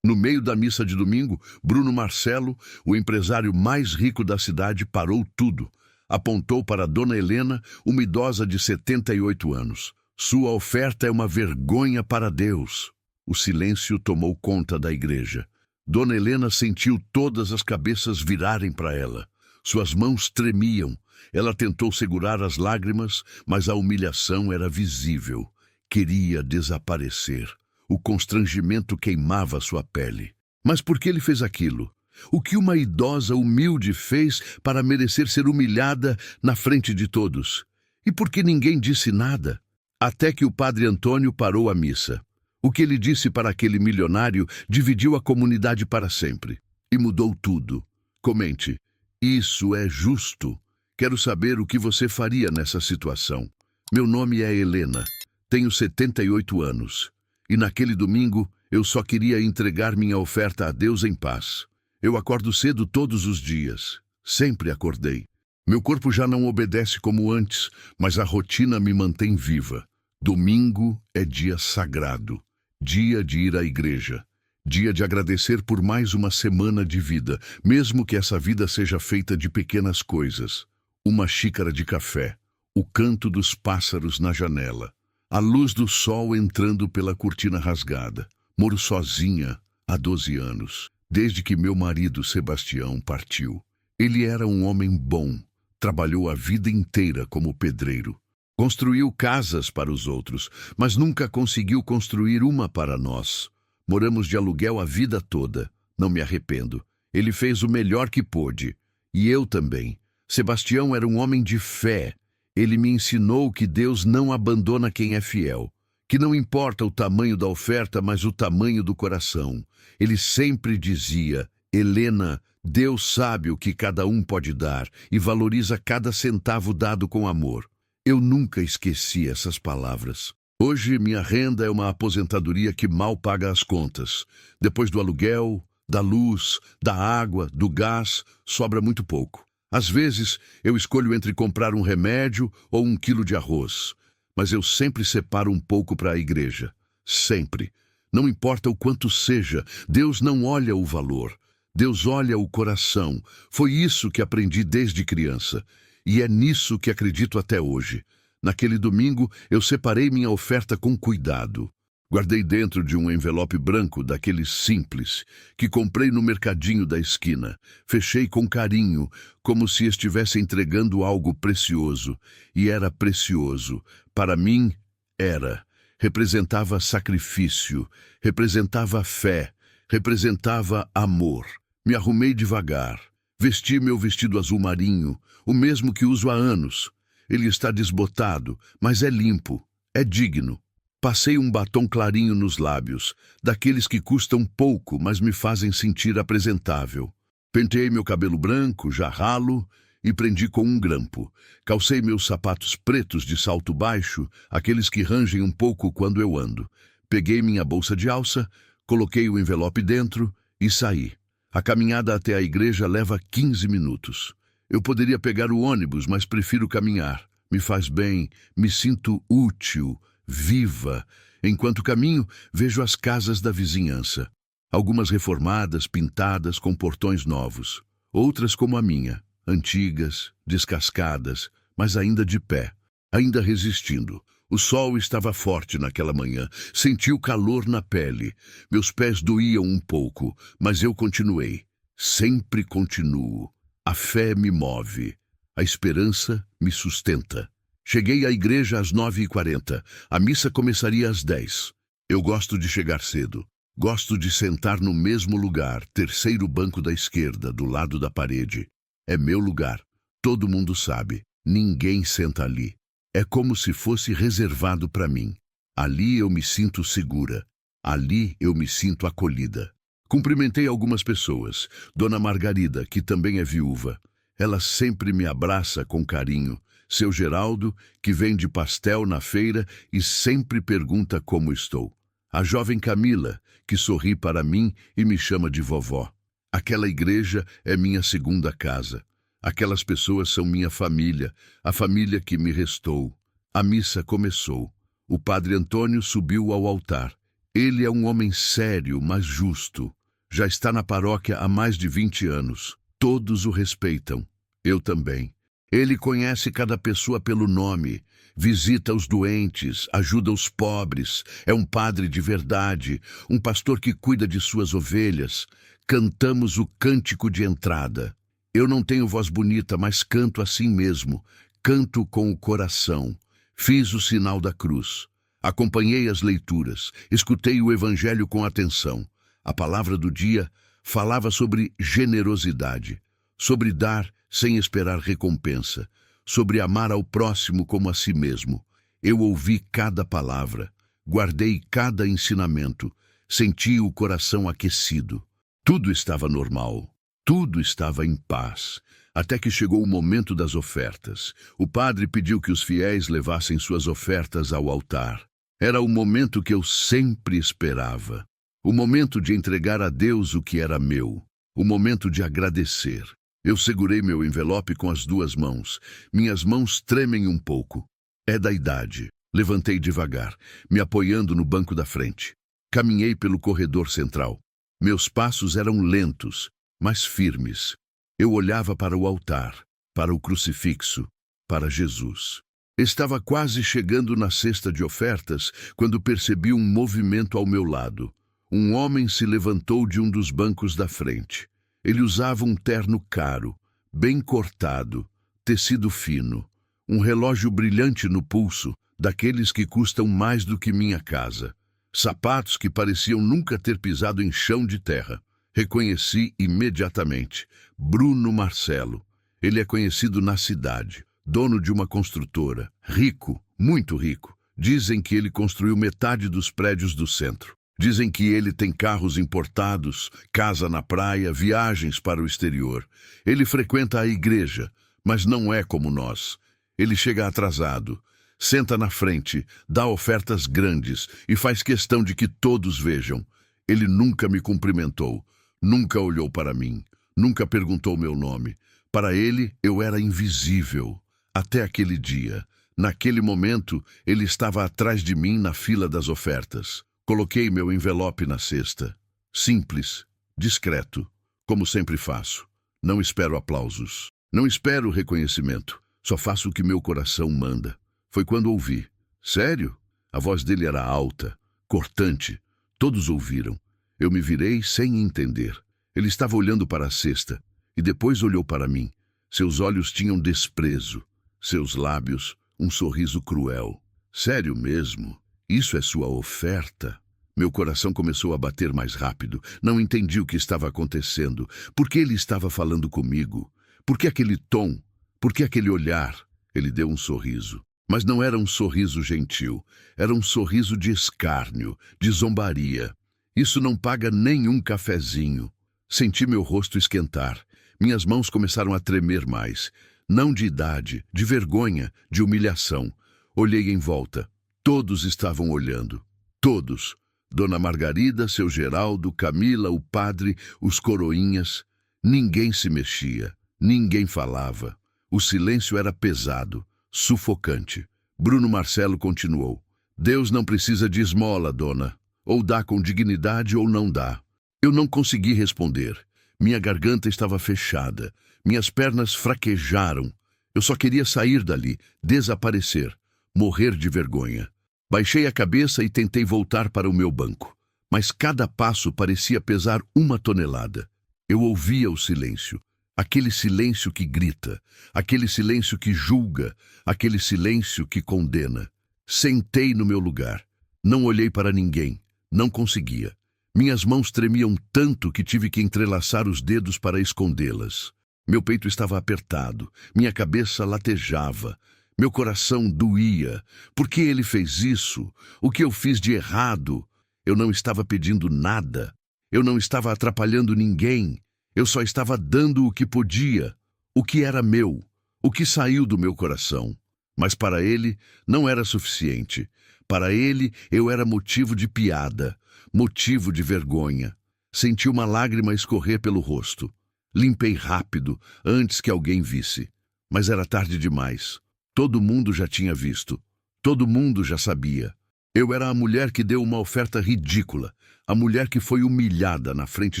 No meio da missa de domingo, Bruno Marcelo, o empresário mais rico da cidade, parou tudo. Apontou para Dona Helena, uma idosa de 78 anos. Sua oferta é uma vergonha para Deus. O silêncio tomou conta da igreja. Dona Helena sentiu todas as cabeças virarem para ela. Suas mãos tremiam. Ela tentou segurar as lágrimas, mas a humilhação era visível. Queria desaparecer. O constrangimento queimava sua pele. Mas por que ele fez aquilo? O que uma idosa humilde fez para merecer ser humilhada na frente de todos? E por que ninguém disse nada? Até que o padre Antônio parou a missa. O que ele disse para aquele milionário dividiu a comunidade para sempre. E mudou tudo. Comente. Isso é justo. Quero saber o que você faria nessa situação. Meu nome é Helena. Tenho 78 anos. E naquele domingo, eu só queria entregar minha oferta a Deus em paz. Eu acordo cedo todos os dias. Sempre acordei. Meu corpo já não obedece como antes, mas a rotina me mantém viva. Domingo é dia sagrado. Dia de ir à igreja. Dia de agradecer por mais uma semana de vida, mesmo que essa vida seja feita de pequenas coisas. Uma xícara de café. O canto dos pássaros na janela. A luz do sol entrando pela cortina rasgada. Moro sozinha há 12 anos, desde que meu marido Sebastião partiu. Ele era um homem bom, trabalhou a vida inteira como pedreiro. Construiu casas para os outros, mas nunca conseguiu construir uma para nós. Moramos de aluguel a vida toda. Não me arrependo. Ele fez o melhor que pôde. E eu também. Sebastião era um homem de fé. Ele me ensinou que Deus não abandona quem é fiel, que não importa o tamanho da oferta, mas o tamanho do coração. Ele sempre dizia, Helena, Deus sabe o que cada um pode dar e valoriza cada centavo dado com amor. Eu nunca esqueci essas palavras. Hoje minha renda é uma aposentadoria que mal paga as contas. Depois do aluguel, da luz, da água, do gás, sobra muito pouco. Às vezes, eu escolho entre comprar um remédio ou 1 quilo de arroz. Mas eu sempre separo um pouco para a igreja. Sempre. Não importa o quanto seja, Deus não olha o valor. Deus olha o coração. Foi isso que aprendi desde criança. E é nisso que acredito até hoje. Naquele domingo, eu separei minha oferta com cuidado. Guardei dentro de um envelope branco daqueles simples, que comprei no mercadinho da esquina. Fechei com carinho, como se estivesse entregando algo precioso. E era precioso. Para mim, era. Representava sacrifício, representava fé, representava amor. Me arrumei devagar. Vesti meu vestido azul marinho, o mesmo que uso há anos. Ele está desbotado, mas é limpo, é digno. Passei um batom clarinho nos lábios, daqueles que custam pouco, mas me fazem sentir apresentável. Penteei meu cabelo branco, já ralo, e prendi com um grampo. Calcei meus sapatos pretos de salto baixo, aqueles que rangem um pouco quando eu ando. Peguei minha bolsa de alça, coloquei o envelope dentro e saí. A caminhada até a igreja leva 15 minutos. Eu poderia pegar o ônibus, mas prefiro caminhar. Me faz bem, me sinto útil, viva. Enquanto caminho, vejo as casas da vizinhança. Algumas reformadas, pintadas, com portões novos. Outras como a minha, antigas, descascadas, mas ainda de pé, ainda resistindo. O sol estava forte naquela manhã. Senti o calor na pele. Meus pés doíam um pouco, mas eu continuei. Sempre continuo. A fé me move. A esperança me sustenta. Cheguei à igreja às 9h40. A missa começaria às 10. Eu gosto de chegar cedo. Gosto de sentar no mesmo lugar, terceiro banco da esquerda, do lado da parede. É meu lugar. Todo mundo sabe. Ninguém senta ali. É como se fosse reservado para mim. Ali eu me sinto segura. Ali eu me sinto acolhida. Cumprimentei algumas pessoas. Dona Margarida, que também é viúva. Ela sempre me abraça com carinho. Seu Geraldo, que vende pastel na feira e sempre pergunta como estou. A jovem Camila, que sorri para mim e me chama de vovó. Aquela igreja é minha segunda casa. Aquelas pessoas são minha família, a família que me restou. A missa começou. O padre Antônio subiu ao altar. Ele é um homem sério, mas justo. Já está na paróquia há mais de 20 anos. Todos o respeitam. Eu também. Ele conhece cada pessoa pelo nome, visita os doentes, ajuda os pobres, é um padre de verdade, um pastor que cuida de suas ovelhas. Cantamos o cântico de entrada. Eu não tenho voz bonita, mas canto assim mesmo. Canto com o coração. Fiz o sinal da cruz. Acompanhei as leituras, escutei o evangelho com atenção. A palavra do dia falava sobre generosidade, sobre dar sem esperar recompensa, sobre amar ao próximo como a si mesmo. Eu ouvi cada palavra, guardei cada ensinamento, senti o coração aquecido. Tudo estava normal, tudo estava em paz, até que chegou o momento das ofertas. O padre pediu que os fiéis levassem suas ofertas ao altar. Era o momento que eu sempre esperava. O momento de entregar a Deus o que era meu. O momento de agradecer. Eu segurei meu envelope com as duas mãos. Minhas mãos tremem um pouco. É da idade. Levantei devagar, me apoiando no banco da frente. Caminhei pelo corredor central. Meus passos eram lentos, mas firmes. Eu olhava para o altar, para o crucifixo, para Jesus. Estava quase chegando na cesta de ofertas quando percebi um movimento ao meu lado. Um homem se levantou de um dos bancos da frente. Ele usava um terno caro, bem cortado, tecido fino, um relógio brilhante no pulso, daqueles que custam mais do que minha casa. Sapatos que pareciam nunca ter pisado em chão de terra. Reconheci imediatamente. Bruno Marcelo. Ele é conhecido na cidade. Dono de uma construtora, rico, muito rico. Dizem que ele construiu metade dos prédios do centro. Dizem que ele tem carros importados, casa na praia, viagens para o exterior. Ele frequenta a igreja, mas não é como nós. Ele chega atrasado, senta na frente, dá ofertas grandes e faz questão de que todos vejam. Ele nunca me cumprimentou, nunca olhou para mim, nunca perguntou meu nome. Para ele, eu era invisível. Até aquele dia. Naquele momento, ele estava atrás de mim na fila das ofertas. Coloquei meu envelope na cesta. Simples, discreto, como sempre faço. Não espero aplausos. Não espero reconhecimento. Só faço o que meu coração manda. Foi quando ouvi. Sério? A voz dele era alta, cortante. Todos ouviram. Eu me virei sem entender. Ele estava olhando para a cesta e depois olhou para mim. Seus olhos tinham desprezo. Seus lábios, um sorriso cruel. Sério mesmo? Isso é sua oferta? Meu coração começou a bater mais rápido. Não entendi o que estava acontecendo. Por que ele estava falando comigo? Por que aquele tom? Por que aquele olhar? Ele deu um sorriso. Mas não era um sorriso gentil. Era um sorriso de escárnio, de zombaria. Isso não paga nenhum cafezinho. Senti meu rosto esquentar. Minhas mãos começaram a tremer mais. Não de idade, de vergonha, de humilhação. Olhei em volta. Todos estavam olhando. Todos. Dona Margarida, seu Geraldo, Camila, o padre, os coroinhas. Ninguém se mexia. Ninguém falava. O silêncio era pesado, sufocante. Bruno Marcelo continuou. Deus não precisa de esmola, dona. Ou dá com dignidade ou não dá. Eu não consegui responder. Minha garganta estava fechada. Minhas pernas fraquejaram. Eu só queria sair dali, desaparecer, morrer de vergonha. Baixei a cabeça e tentei voltar para o meu banco. Mas cada passo parecia pesar 1 tonelada. Eu ouvia o silêncio. Aquele silêncio que grita, aquele silêncio que julga, aquele silêncio que condena. Sentei no meu lugar. Não olhei para ninguém. Não conseguia. Minhas mãos tremiam tanto que tive que entrelaçar os dedos para escondê-las. Meu peito estava apertado, minha cabeça latejava, meu coração doía. Por que ele fez isso? O que eu fiz de errado? Eu não estava pedindo nada. Eu não estava atrapalhando ninguém. Eu só estava dando o que podia, o que era meu, o que saiu do meu coração. Mas para ele não era suficiente. Para ele eu era motivo de piada, motivo de vergonha. Senti uma lágrima escorrer pelo rosto. Limpei rápido, antes que alguém visse. Mas era tarde demais. Todo mundo já tinha visto. Todo mundo já sabia. Eu era a mulher que deu uma oferta ridícula, a mulher que foi humilhada na frente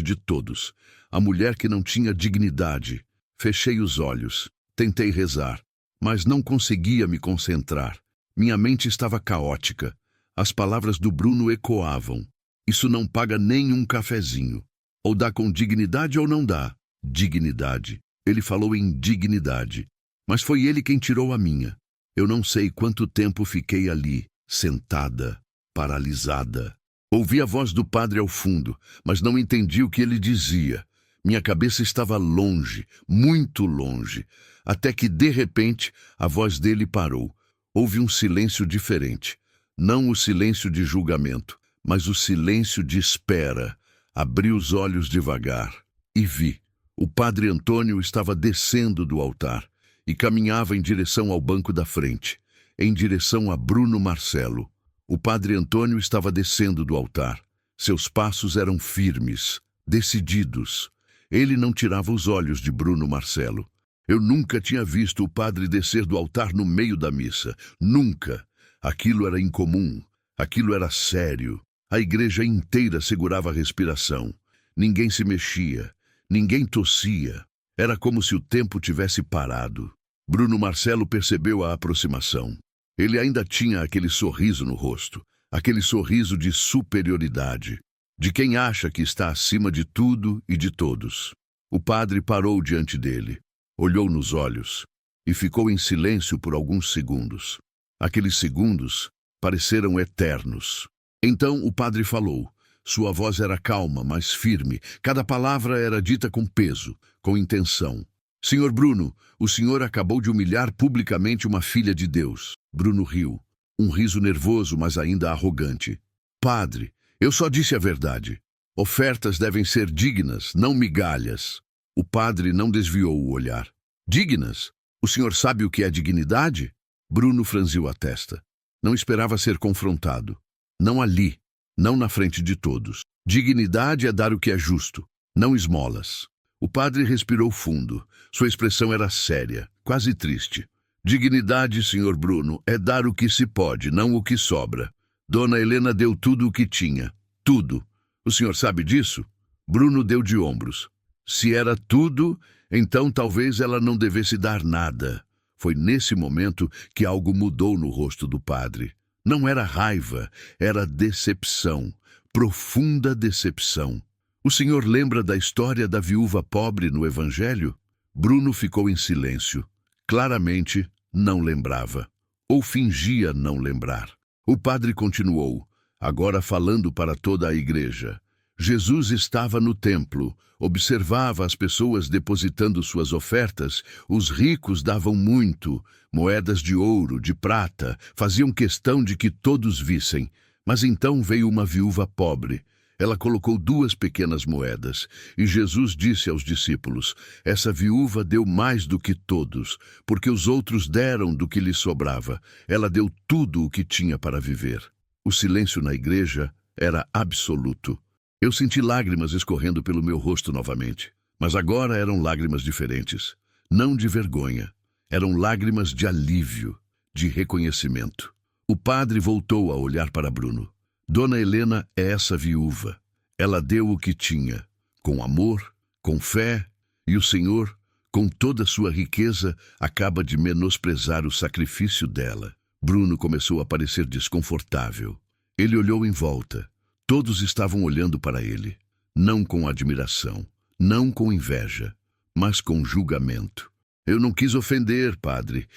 de todos, a mulher que não tinha dignidade. Fechei os olhos, tentei rezar, mas não conseguia me concentrar. Minha mente estava caótica. As palavras do Bruno ecoavam. Isso não paga nem um cafezinho. Ou dá com dignidade ou não dá. Dignidade. Ele falou em dignidade. Mas foi ele quem tirou a minha. Eu não sei quanto tempo fiquei ali, sentada, paralisada. Ouvi a voz do padre ao fundo, mas não entendi o que ele dizia. Minha cabeça estava longe, muito longe, até que, de repente, a voz dele parou. Houve um silêncio diferente. Não o silêncio de julgamento, mas o silêncio de espera. Abri os olhos devagar e vi. O padre Antônio estava descendo do altar e caminhava em direção ao banco da frente, em direção a Bruno Marcelo. O padre Antônio estava descendo do altar. Seus passos eram firmes, decididos. Ele não tirava os olhos de Bruno Marcelo. Eu nunca tinha visto o padre descer do altar no meio da missa. Nunca. Aquilo era incomum. Aquilo era sério. A igreja inteira segurava a respiração. Ninguém se mexia. Ninguém tossia. Era como se o tempo tivesse parado. Bruno Marcelo percebeu a aproximação. Ele ainda tinha aquele sorriso no rosto, aquele sorriso de superioridade, de quem acha que está acima de tudo e de todos. O padre parou diante dele, olhou nos olhos e ficou em silêncio por alguns segundos. Aqueles segundos pareceram eternos. Então o padre falou. Sua voz era calma, mas firme. Cada palavra era dita com peso, com intenção. Senhor Bruno, o senhor acabou de humilhar publicamente uma filha de Deus. Bruno riu. Um riso nervoso, mas ainda arrogante. Padre, eu só disse a verdade. Ofertas devem ser dignas, não migalhas. O padre não desviou o olhar. Dignas? O senhor sabe o que é dignidade? Bruno franziu a testa. Não esperava ser confrontado. Não ali. Não na frente de todos. Dignidade é dar o que é justo, não esmolas. O padre respirou fundo. Sua expressão era séria, quase triste. Dignidade, senhor Bruno, é dar o que se pode, não o que sobra. Dona Helena deu tudo o que tinha. Tudo. O senhor sabe disso? Bruno deu de ombros. Se era tudo, então talvez ela não devesse dar nada. Foi nesse momento que algo mudou no rosto do padre. Não era raiva, era decepção, profunda decepção. O senhor lembra da história da viúva pobre no Evangelho? Bruno ficou em silêncio. Claramente, não lembrava. Ou fingia não lembrar. O padre continuou, agora falando para toda a igreja. Jesus estava no templo, observava as pessoas depositando suas ofertas, os ricos davam muito, moedas de ouro, de prata, faziam questão de que todos vissem. Mas então veio uma viúva pobre. Ela colocou 2 pequenas moedas, e Jesus disse aos discípulos, essa viúva deu mais do que todos, porque os outros deram do que lhe sobrava. Ela deu tudo o que tinha para viver. O silêncio na igreja era absoluto. Eu senti lágrimas escorrendo pelo meu rosto novamente, mas agora eram lágrimas diferentes, não de vergonha, eram lágrimas de alívio, de reconhecimento. O padre voltou a olhar para Bruno. Dona Helena é essa viúva. Ela deu o que tinha, com amor, com fé, e o Senhor, com toda a sua riqueza, acaba de menosprezar o sacrifício dela. Bruno começou a parecer desconfortável. Ele olhou em volta. Todos estavam olhando para ele, não com admiração, não com inveja, mas com julgamento. Eu não quis ofender, padre.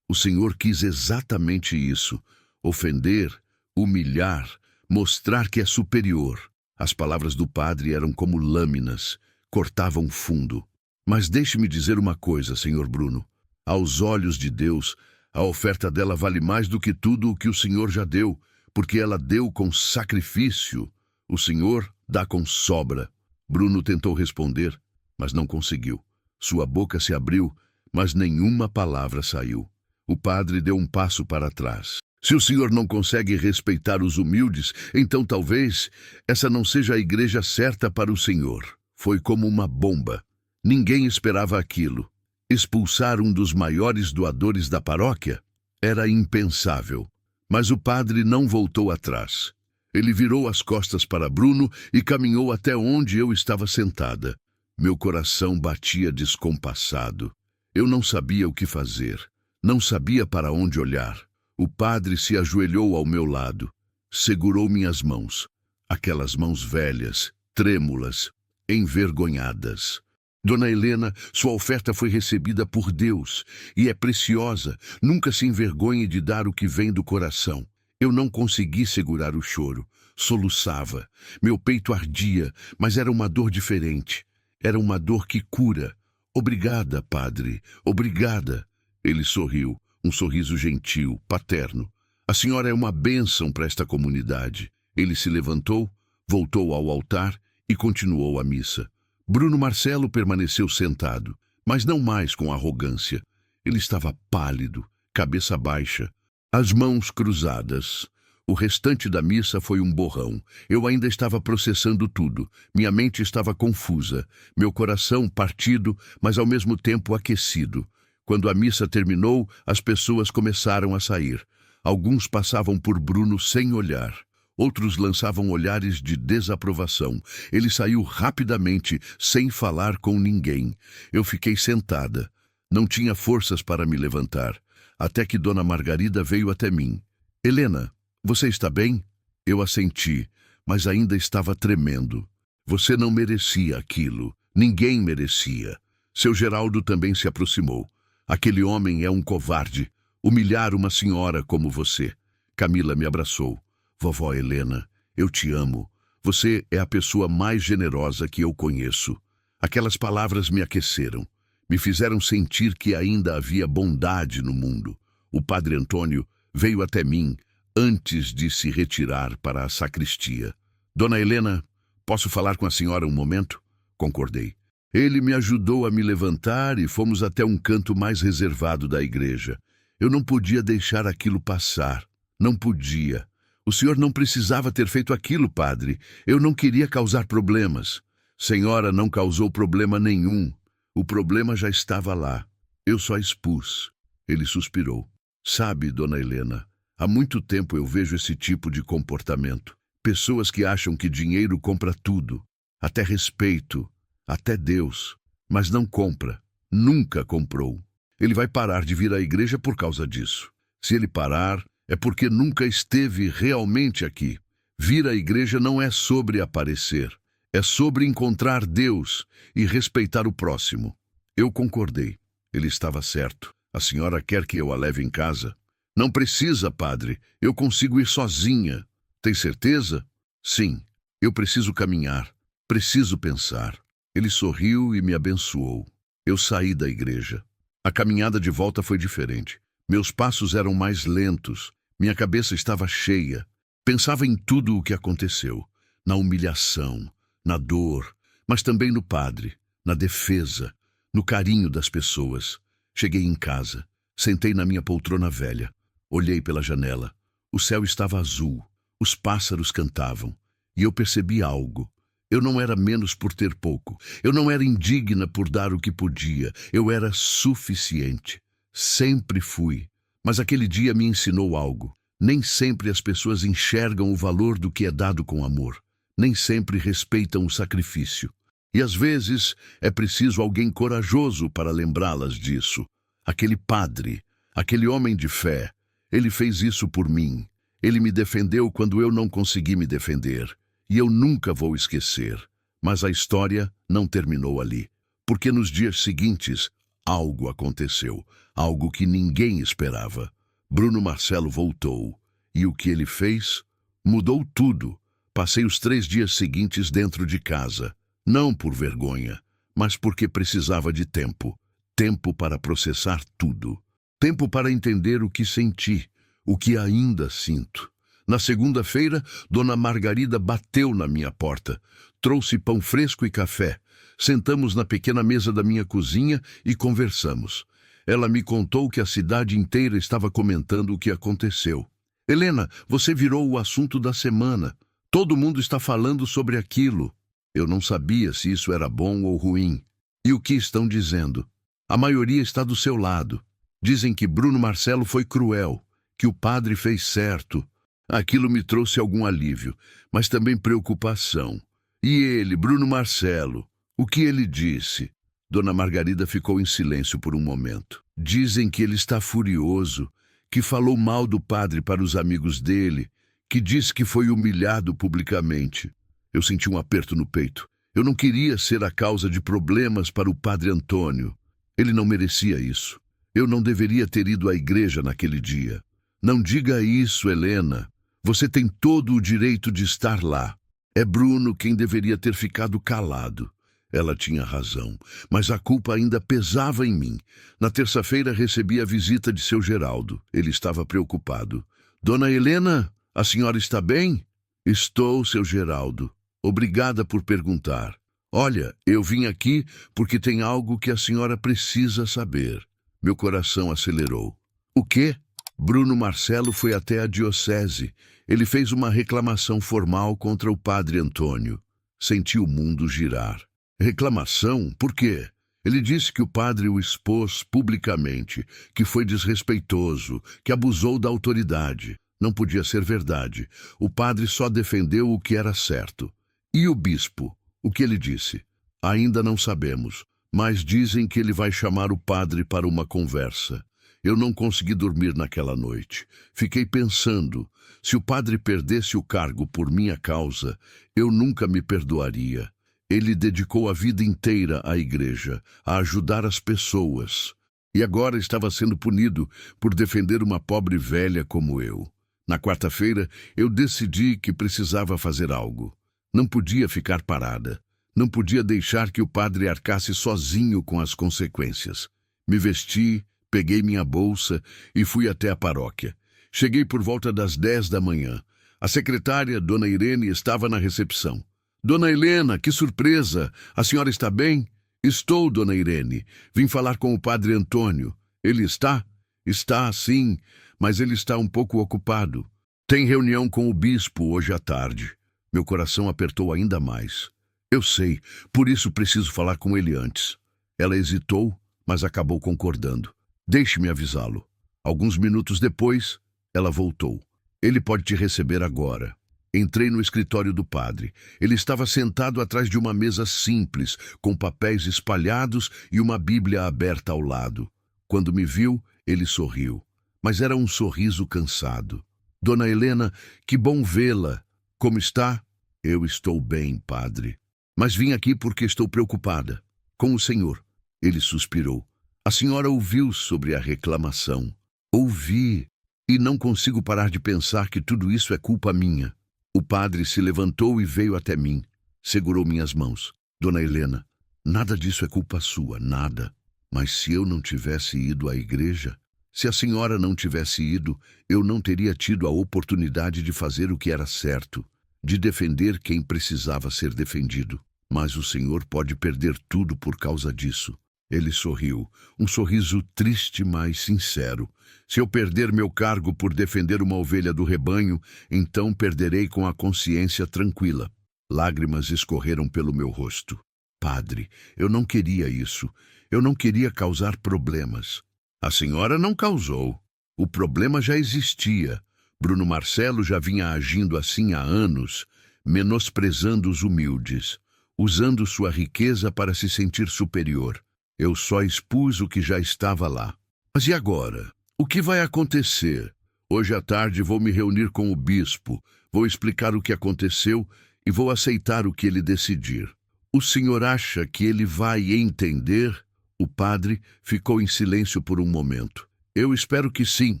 O Senhor quis exatamente isso. Ofender, humilhar, mostrar que é superior. As palavras do padre eram como lâminas, cortavam fundo. Mas deixe-me dizer uma coisa, senhor Bruno. Aos olhos de Deus, a oferta dela vale mais do que tudo o que o Senhor já deu, porque ela deu com sacrifício. O Senhor dá com sobra. Bruno tentou responder, mas não conseguiu. Sua boca se abriu, mas nenhuma palavra saiu. O padre deu um passo para trás. Se o senhor não consegue respeitar os humildes, então talvez essa não seja a igreja certa para o senhor. Foi como uma bomba. Ninguém esperava aquilo. Expulsar um dos maiores doadores da paróquia era impensável. Mas o padre não voltou atrás. Ele virou as costas para Bruno e caminhou até onde eu estava sentada. Meu coração batia descompassado. Eu não sabia o que fazer. Não sabia para onde olhar. O padre se ajoelhou ao meu lado. Segurou minhas mãos. Aquelas mãos velhas, trêmulas, envergonhadas. Dona Helena, sua oferta foi recebida por Deus e é preciosa. Nunca se envergonhe de dar o que vem do coração. Eu não consegui segurar o choro. Soluçava. Meu peito ardia, mas era uma dor diferente. Era uma dor que cura. Obrigada, padre. Obrigada. Ele sorriu, um sorriso gentil, paterno. A senhora é uma bênção para esta comunidade. Ele se levantou, voltou ao altar e continuou a missa. Bruno Marcelo permaneceu sentado, mas não mais com arrogância. Ele estava pálido, cabeça baixa, as mãos cruzadas. O restante da missa foi um borrão. Eu ainda estava processando tudo. Minha mente estava confusa, meu coração partido, mas ao mesmo tempo aquecido. Quando a missa terminou, as pessoas começaram a sair. Alguns passavam por Bruno sem olhar. Outros lançavam olhares de desaprovação. Ele saiu rapidamente, sem falar com ninguém. Eu fiquei sentada. Não tinha forças para me levantar. Até que Dona Margarida veio até mim. Helena, você está bem? Eu assenti, mas ainda estava tremendo. Você não merecia aquilo. Ninguém merecia. Seu Geraldo também se aproximou. Aquele homem é um covarde. Humilhar uma senhora como você. Camila me abraçou. Vovó Helena, eu te amo. Você é a pessoa mais generosa que eu conheço. Aquelas palavras me aqueceram. Me fizeram sentir que ainda havia bondade no mundo. O padre Antônio veio até mim antes de se retirar para a sacristia. Dona Helena, posso falar com a senhora um momento? Concordei. Ele me ajudou a me levantar e fomos até um canto mais reservado da igreja. Eu não podia deixar aquilo passar. Não podia. O senhor não precisava ter feito aquilo, padre. Eu não queria causar problemas. Senhora não causou problema nenhum. O problema já estava lá. Eu só expus. Ele suspirou. Sabe, Dona Helena, há muito tempo eu vejo esse tipo de comportamento. Pessoas que acham que dinheiro compra tudo. Até respeito. Até Deus. Mas não compra. Nunca comprou. Ele vai parar de vir à igreja por causa disso. Se ele parar, é porque nunca esteve realmente aqui. Vir à igreja não é sobre aparecer. É sobre encontrar Deus e respeitar o próximo. Eu concordei. Ele estava certo. A senhora quer que eu a leve em casa? Não precisa, padre. Eu consigo ir sozinha. Tem certeza? Sim. Eu preciso caminhar. Preciso pensar. Ele sorriu e me abençoou. Eu saí da igreja. A caminhada de volta foi diferente. Meus passos eram mais lentos. Minha cabeça estava cheia. Pensava em tudo o que aconteceu. Na humilhação, na dor, mas também no padre, na defesa, no carinho das pessoas. Cheguei em casa. Sentei na minha poltrona velha. Olhei pela janela. O céu estava azul. Os pássaros cantavam. E eu percebi algo. Eu não era menos por ter pouco. Eu não era indigna por dar o que podia. Eu era suficiente. Sempre fui. Mas aquele dia me ensinou algo. Nem sempre as pessoas enxergam o valor do que é dado com amor. Nem sempre respeitam o sacrifício. E às vezes é preciso alguém corajoso para lembrá-las disso. Aquele padre, aquele homem de fé, ele fez isso por mim. Ele me defendeu quando eu não consegui me defender. E eu nunca vou esquecer. Mas a história não terminou ali. Porque nos dias seguintes, algo aconteceu. Algo que ninguém esperava. Bruno Marcelo voltou. E o que ele fez? Mudou tudo. Passei os 3 dias seguintes dentro de casa. Não por vergonha, mas porque precisava de tempo. Tempo para processar tudo. Tempo para entender o que senti, o que ainda sinto. Na segunda-feira, Dona Margarida bateu na minha porta. Trouxe pão fresco e café. Sentamos na pequena mesa da minha cozinha e conversamos. Ela me contou que a cidade inteira estava comentando o que aconteceu. Helena, você virou o assunto da semana. Todo mundo está falando sobre aquilo. Eu não sabia se isso era bom ou ruim. E o que estão dizendo? A maioria está do seu lado. Dizem que Bruno Marcelo foi cruel, que o padre fez certo. Aquilo me trouxe algum alívio, mas também preocupação. E ele, Bruno Marcelo, o que ele disse? Dona Margarida ficou em silêncio por um momento. Dizem que ele está furioso, que falou mal do padre para os amigos dele, que disse que foi humilhado publicamente. Eu senti um aperto no peito. Eu não queria ser a causa de problemas para o padre Antônio. Ele não merecia isso. Eu não deveria ter ido à igreja naquele dia. Não diga isso, Helena. Você tem todo o direito de estar lá. É Bruno quem deveria ter ficado calado. Ela tinha razão, mas a culpa ainda pesava em mim. Na terça-feira recebi a visita de seu Geraldo. Ele estava preocupado. Dona Helena, a senhora está bem? Estou, seu Geraldo. Obrigada por perguntar. Olha, eu vim aqui porque tem algo que a senhora precisa saber. Meu coração acelerou. O quê? Bruno Marcelo foi até a diocese. Ele fez uma reclamação formal contra o padre Antônio. Senti o mundo girar. Reclamação? Por quê? Ele disse que o padre o expôs publicamente, que foi desrespeitoso, que abusou da autoridade. Não podia ser verdade. O padre só defendeu o que era certo. E o bispo? O que ele disse? Ainda não sabemos, mas dizem que ele vai chamar o padre para uma conversa. Eu não consegui dormir naquela noite. Fiquei pensando, se o padre perdesse o cargo por minha causa, eu nunca me perdoaria. Ele dedicou a vida inteira à igreja, a ajudar as pessoas. E agora estava sendo punido por defender uma pobre velha como eu. Na quarta-feira, eu decidi que precisava fazer algo. Não podia ficar parada. Não podia deixar que o padre arcasse sozinho com as consequências. Me vesti, peguei minha bolsa e fui até a paróquia. Cheguei por volta das 10 da manhã. A secretária, Dona Irene, estava na recepção. Dona Helena, que surpresa! A senhora está bem? Estou, Dona Irene. Vim falar com o padre Antônio. Ele está? Está, sim, mas ele está um pouco ocupado. Tem reunião com o bispo hoje à tarde. Meu coração apertou ainda mais. Eu sei, por isso preciso falar com ele antes. Ela hesitou, mas acabou concordando. Deixe-me avisá-lo. Alguns minutos depois, ela voltou. Ele pode te receber agora. Entrei no escritório do padre. Ele estava sentado atrás de uma mesa simples, com papéis espalhados e uma Bíblia aberta ao lado. Quando me viu, ele sorriu. Mas era um sorriso cansado. Dona Helena, que bom vê-la. Como está? Eu estou bem, padre. Mas vim aqui porque estou preocupada. Com o senhor. Ele suspirou. A senhora ouviu sobre a reclamação. Ouvi. E não consigo parar de pensar que tudo isso é culpa minha. O padre se levantou e veio até mim. Segurou minhas mãos. Dona Helena, nada disso é culpa sua, nada. Mas se eu não tivesse ido à igreja, se a senhora não tivesse ido, eu não teria tido a oportunidade de fazer o que era certo, de defender quem precisava ser defendido. Mas o senhor pode perder tudo por causa disso. Ele sorriu, um sorriso triste, mas sincero. Se eu perder meu cargo por defender uma ovelha do rebanho, então perderei com a consciência tranquila. Lágrimas escorreram pelo meu rosto. Padre, eu não queria isso. Eu não queria causar problemas. A senhora não causou. O problema já existia. Bruno Marcelo já vinha agindo assim há anos, menosprezando os humildes, usando sua riqueza para se sentir superior. Eu só expus o que já estava lá. Mas e agora? O que vai acontecer? Hoje à tarde vou me reunir com o bispo, vou explicar o que aconteceu e vou aceitar o que ele decidir. O senhor acha que ele vai entender? O padre ficou em silêncio por um momento. Eu espero que sim,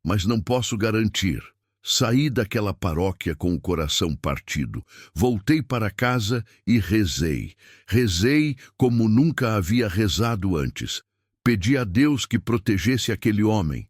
mas não posso garantir. Saí daquela paróquia com o coração partido. Voltei para casa e rezei. Rezei como nunca havia rezado antes. Pedi a Deus que protegesse aquele homem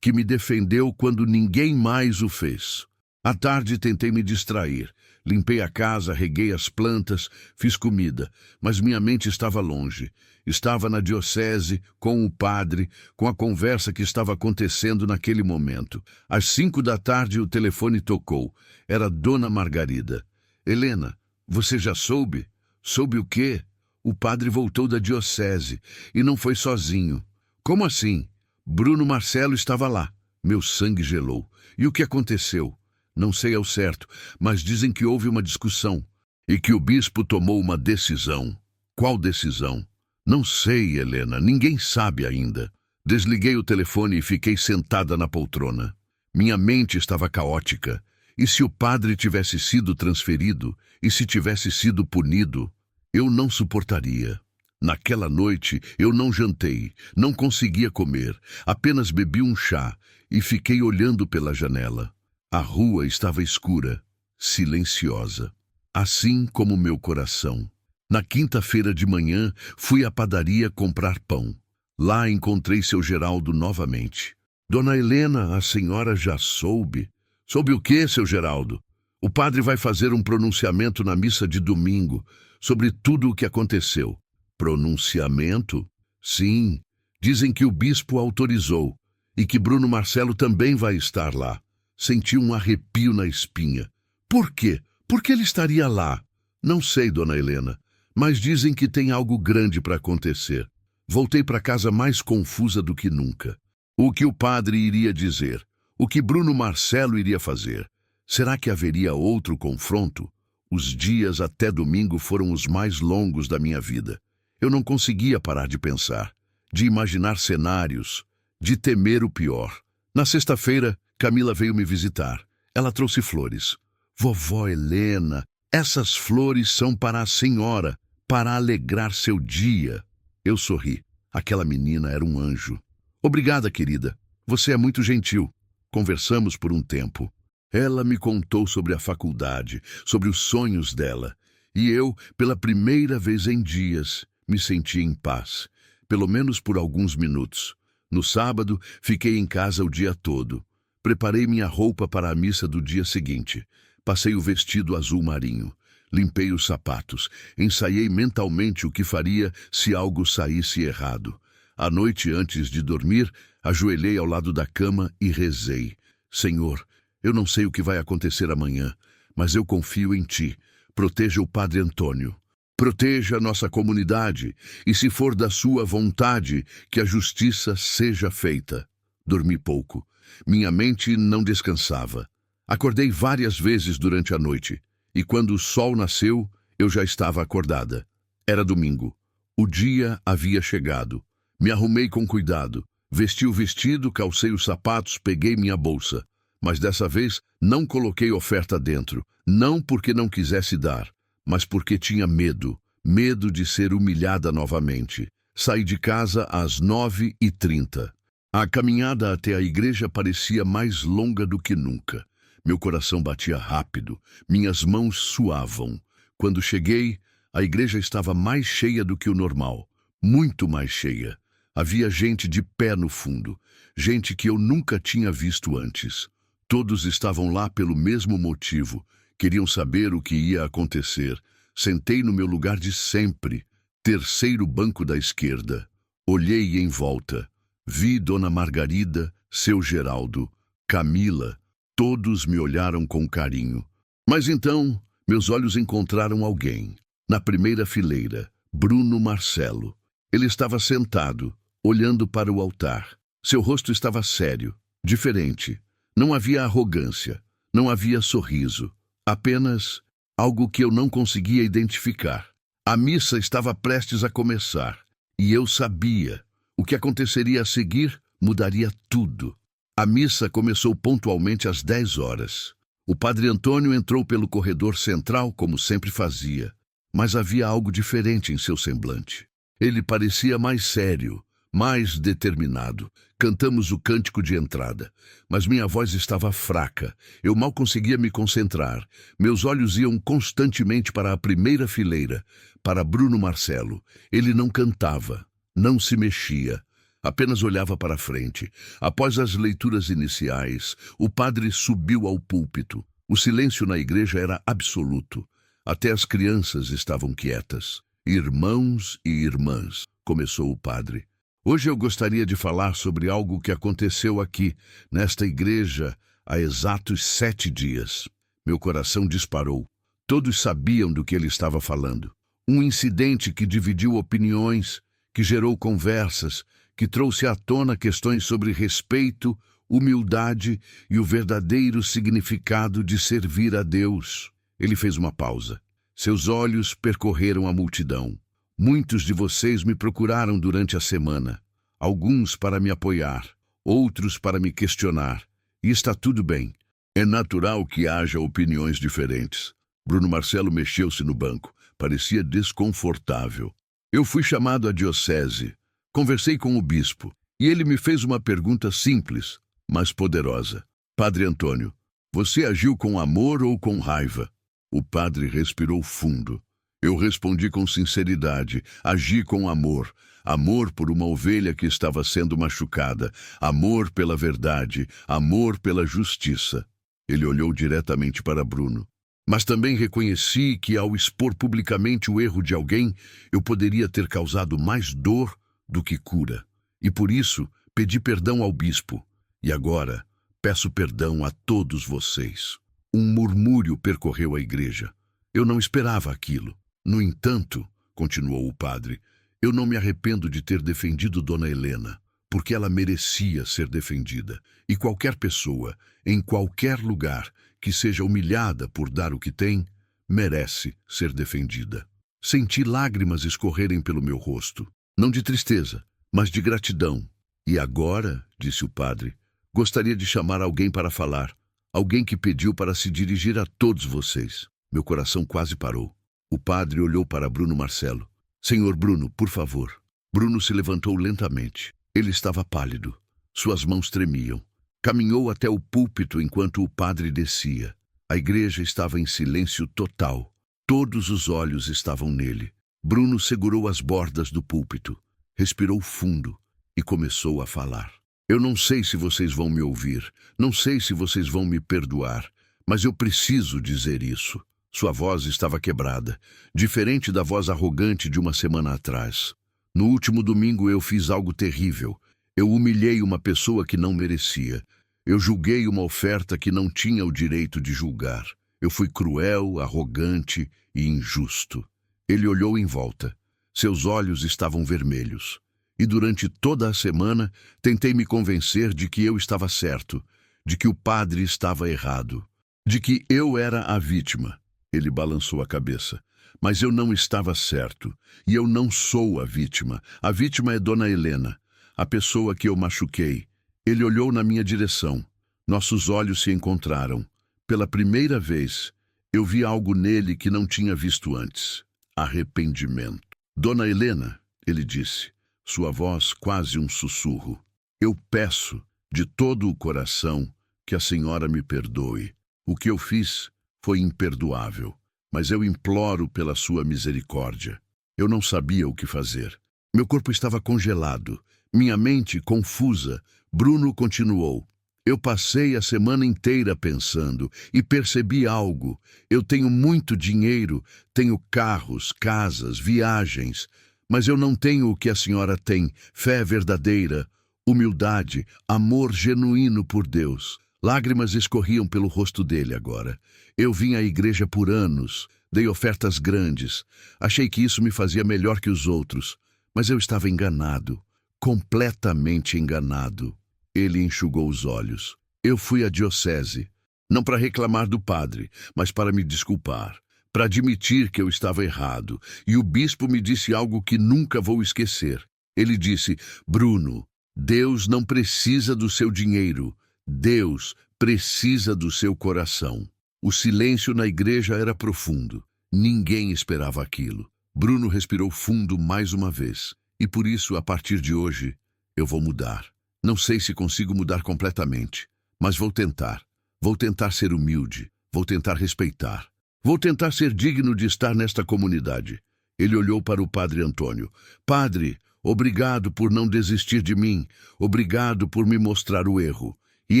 que me defendeu quando ninguém mais o fez. À tarde tentei me distrair. Limpei a casa, reguei as plantas, fiz comida, mas minha mente estava longe. Estava na diocese, com o padre, com a conversa que estava acontecendo naquele momento. Às 5 da tarde o telefone tocou. Era Dona Margarida. Helena, você já soube? Soube o quê? O padre voltou da diocese e não foi sozinho. Como assim? Bruno Marcelo estava lá. Meu sangue gelou. E o que aconteceu? Não sei ao certo, mas dizem que houve uma discussão e que o bispo tomou uma decisão. Qual decisão? Não sei, Helena, ninguém sabe ainda. Desliguei o telefone e fiquei sentada na poltrona. Minha mente estava caótica. E se o padre tivesse sido transferido? E se tivesse sido punido? Eu não suportaria. Naquela noite eu não jantei, não conseguia comer, apenas bebi um chá e fiquei olhando pela janela. A rua estava escura, silenciosa, assim como meu coração. Na quinta-feira de manhã, fui à padaria comprar pão. Lá encontrei seu Geraldo novamente. Dona Helena, a senhora já soube. Soube o quê, seu Geraldo? O padre vai fazer um pronunciamento na missa de domingo sobre tudo o que aconteceu. Pronunciamento? Sim, dizem que o bispo autorizou e que Bruno Marcelo também vai estar lá. Senti um arrepio na espinha. Por quê? Por que ele estaria lá? Não sei, dona Helena, mas dizem que tem algo grande para acontecer. Voltei para casa mais confusa do que nunca. O que o padre iria dizer? O que Bruno Marcelo iria fazer? Será que haveria outro confronto? Os dias até domingo foram os mais longos da minha vida. Eu não conseguia parar de pensar, de imaginar cenários, de temer o pior. Na sexta-feira, Camila veio me visitar. Ela trouxe flores. Vovó Helena, essas flores são para a senhora, para alegrar seu dia. Eu sorri. Aquela menina era um anjo. Obrigada, querida. Você é muito gentil. Conversamos por um tempo. Ela me contou sobre a faculdade, sobre os sonhos dela. E eu, pela primeira vez em dias, me senti em paz. Pelo menos por alguns minutos. No sábado, fiquei em casa o dia todo. Preparei minha roupa para a missa do dia seguinte. Passei o vestido azul marinho. Limpei os sapatos. Ensaiei mentalmente o que faria se algo saísse errado. À noite, antes de dormir, ajoelhei ao lado da cama e rezei. Senhor, eu não sei o que vai acontecer amanhã, mas eu confio em Ti. Proteja o Padre Antônio. Proteja a nossa comunidade e, se for da Sua vontade, que a justiça seja feita. Dormi pouco. Minha mente não descansava. Acordei várias vezes durante a noite e, quando o sol nasceu, eu já estava acordada. Era domingo. O dia havia chegado. Me arrumei com cuidado. Vesti o vestido, calcei os sapatos, peguei minha bolsa. Mas dessa vez não coloquei oferta dentro. Não porque não quisesse dar, mas porque tinha medo. Medo de ser humilhada novamente. Saí de casa às 9h30. A caminhada até a igreja parecia mais longa do que nunca. Meu coração batia rápido. Minhas mãos suavam. Quando cheguei, a igreja estava mais cheia do que o normal. Muito mais cheia. Havia gente de pé no fundo. Gente que eu nunca tinha visto antes. Todos estavam lá pelo mesmo motivo. Queriam saber o que ia acontecer. Sentei no meu lugar de sempre, terceiro banco da esquerda. Olhei em volta. Vi Dona Margarida, seu Geraldo, Camila. Todos me olharam com carinho. Mas então, meus olhos encontraram alguém. Na primeira fileira, Bruno Marcelo. Ele estava sentado, olhando para o altar. Seu rosto estava sério, diferente. Não havia arrogância, não havia sorriso. Apenas algo que eu não conseguia identificar. A missa estava prestes a começar, e eu sabia. O que aconteceria a seguir mudaria tudo. A missa começou pontualmente às 10 horas. O padre Antônio entrou pelo corredor central, como sempre fazia, mas havia algo diferente em seu semblante. Ele parecia mais sério, mais determinado. Cantamos o cântico de entrada, mas minha voz estava fraca. Eu mal conseguia me concentrar. Meus olhos iam constantemente para a primeira fileira, para Bruno Marcelo. Ele não cantava, não se mexia, apenas olhava para a frente. Após as leituras iniciais, o padre subiu ao púlpito. O silêncio na igreja era absoluto. Até as crianças estavam quietas. Irmãos e irmãs, começou o padre. Hoje eu gostaria de falar sobre algo que aconteceu aqui, nesta igreja, há exatos 7 dias. Meu coração disparou. Todos sabiam do que ele estava falando. Um incidente que dividiu opiniões, que gerou conversas, que trouxe à tona questões sobre respeito, humildade e o verdadeiro significado de servir a Deus. Ele fez uma pausa. Seus olhos percorreram a multidão. Muitos de vocês me procuraram durante a semana. Alguns para me apoiar, outros para me questionar. E está tudo bem. É natural que haja opiniões diferentes. Bruno Marcelo mexeu-se no banco. Parecia desconfortável. Eu fui chamado à diocese. Conversei com o bispo. E ele me fez uma pergunta simples, mas poderosa. Padre Antônio, você agiu com amor ou com raiva? O padre respirou fundo. Eu respondi com sinceridade. Agi com amor. Amor por uma ovelha que estava sendo machucada. Amor pela verdade. Amor pela justiça. Ele olhou diretamente para Bruno. Mas também reconheci que, ao expor publicamente o erro de alguém, eu poderia ter causado mais dor do que cura. E por isso, pedi perdão ao bispo. E agora, peço perdão a todos vocês. Um murmúrio percorreu a igreja. Eu não esperava aquilo. No entanto, continuou o padre, eu não me arrependo de ter defendido Dona Helena, porque ela merecia ser defendida. E qualquer pessoa, em qualquer lugar, que seja humilhada por dar o que tem, merece ser defendida. Senti lágrimas escorrerem pelo meu rosto, não de tristeza, mas de gratidão. E agora, disse o padre, gostaria de chamar alguém para falar, alguém que pediu para se dirigir a todos vocês. Meu coração quase parou. O padre olhou para Bruno Marcelo. Senhor Bruno, por favor. Bruno se levantou lentamente. Ele estava pálido. Suas mãos tremiam. Caminhou até o púlpito enquanto o padre descia. A igreja estava em silêncio total. Todos os olhos estavam nele. Bruno segurou as bordas do púlpito, respirou fundo e começou a falar. Eu não sei se vocês vão me ouvir, não sei se vocês vão me perdoar, mas eu preciso dizer isso. Sua voz estava quebrada, diferente da voz arrogante de uma semana atrás. No último domingo eu fiz algo terrível. Eu humilhei uma pessoa que não merecia. Eu julguei uma oferta que não tinha o direito de julgar. Eu fui cruel, arrogante e injusto. Ele olhou em volta. Seus olhos estavam vermelhos. E durante toda a semana tentei me convencer de que eu estava certo, de que o padre estava errado, de que eu era a vítima. Ele balançou a cabeça. Mas eu não estava certo. E eu não sou a vítima. A vítima é Dona Helena, a pessoa que eu machuquei. Ele olhou na minha direção. Nossos olhos se encontraram. Pela primeira vez, eu vi algo nele que não tinha visto antes. Arrependimento. Dona Helena, ele disse, sua voz quase um sussurro. Eu peço, de todo o coração, que a senhora me perdoe. O que eu fiz foi imperdoável, mas eu imploro pela sua misericórdia. Eu não sabia o que fazer. Meu corpo estava congelado, minha mente confusa. Bruno continuou. Eu passei a semana inteira pensando e percebi algo. Eu tenho muito dinheiro, tenho carros, casas, viagens, mas eu não tenho o que a senhora tem: fé verdadeira, humildade, amor genuíno por Deus. Lágrimas escorriam pelo rosto dele agora. Eu vim à igreja por anos, dei ofertas grandes. Achei que isso me fazia melhor que os outros, mas eu estava enganado, completamente enganado. Ele enxugou os olhos. Eu fui à diocese, não para reclamar do padre, mas para me desculpar, para admitir que eu estava errado. E o bispo me disse algo que nunca vou esquecer. Ele disse: Bruno, Deus não precisa do seu dinheiro. Deus precisa do seu coração. O silêncio na igreja era profundo. Ninguém esperava aquilo. Bruno respirou fundo mais uma vez. E por isso, a partir de hoje, eu vou mudar. Não sei se consigo mudar completamente, mas vou tentar. Vou tentar ser humilde. Vou tentar respeitar. Vou tentar ser digno de estar nesta comunidade. Ele olhou para o padre Antônio. Padre, obrigado por não desistir de mim. Obrigado por me mostrar o erro. E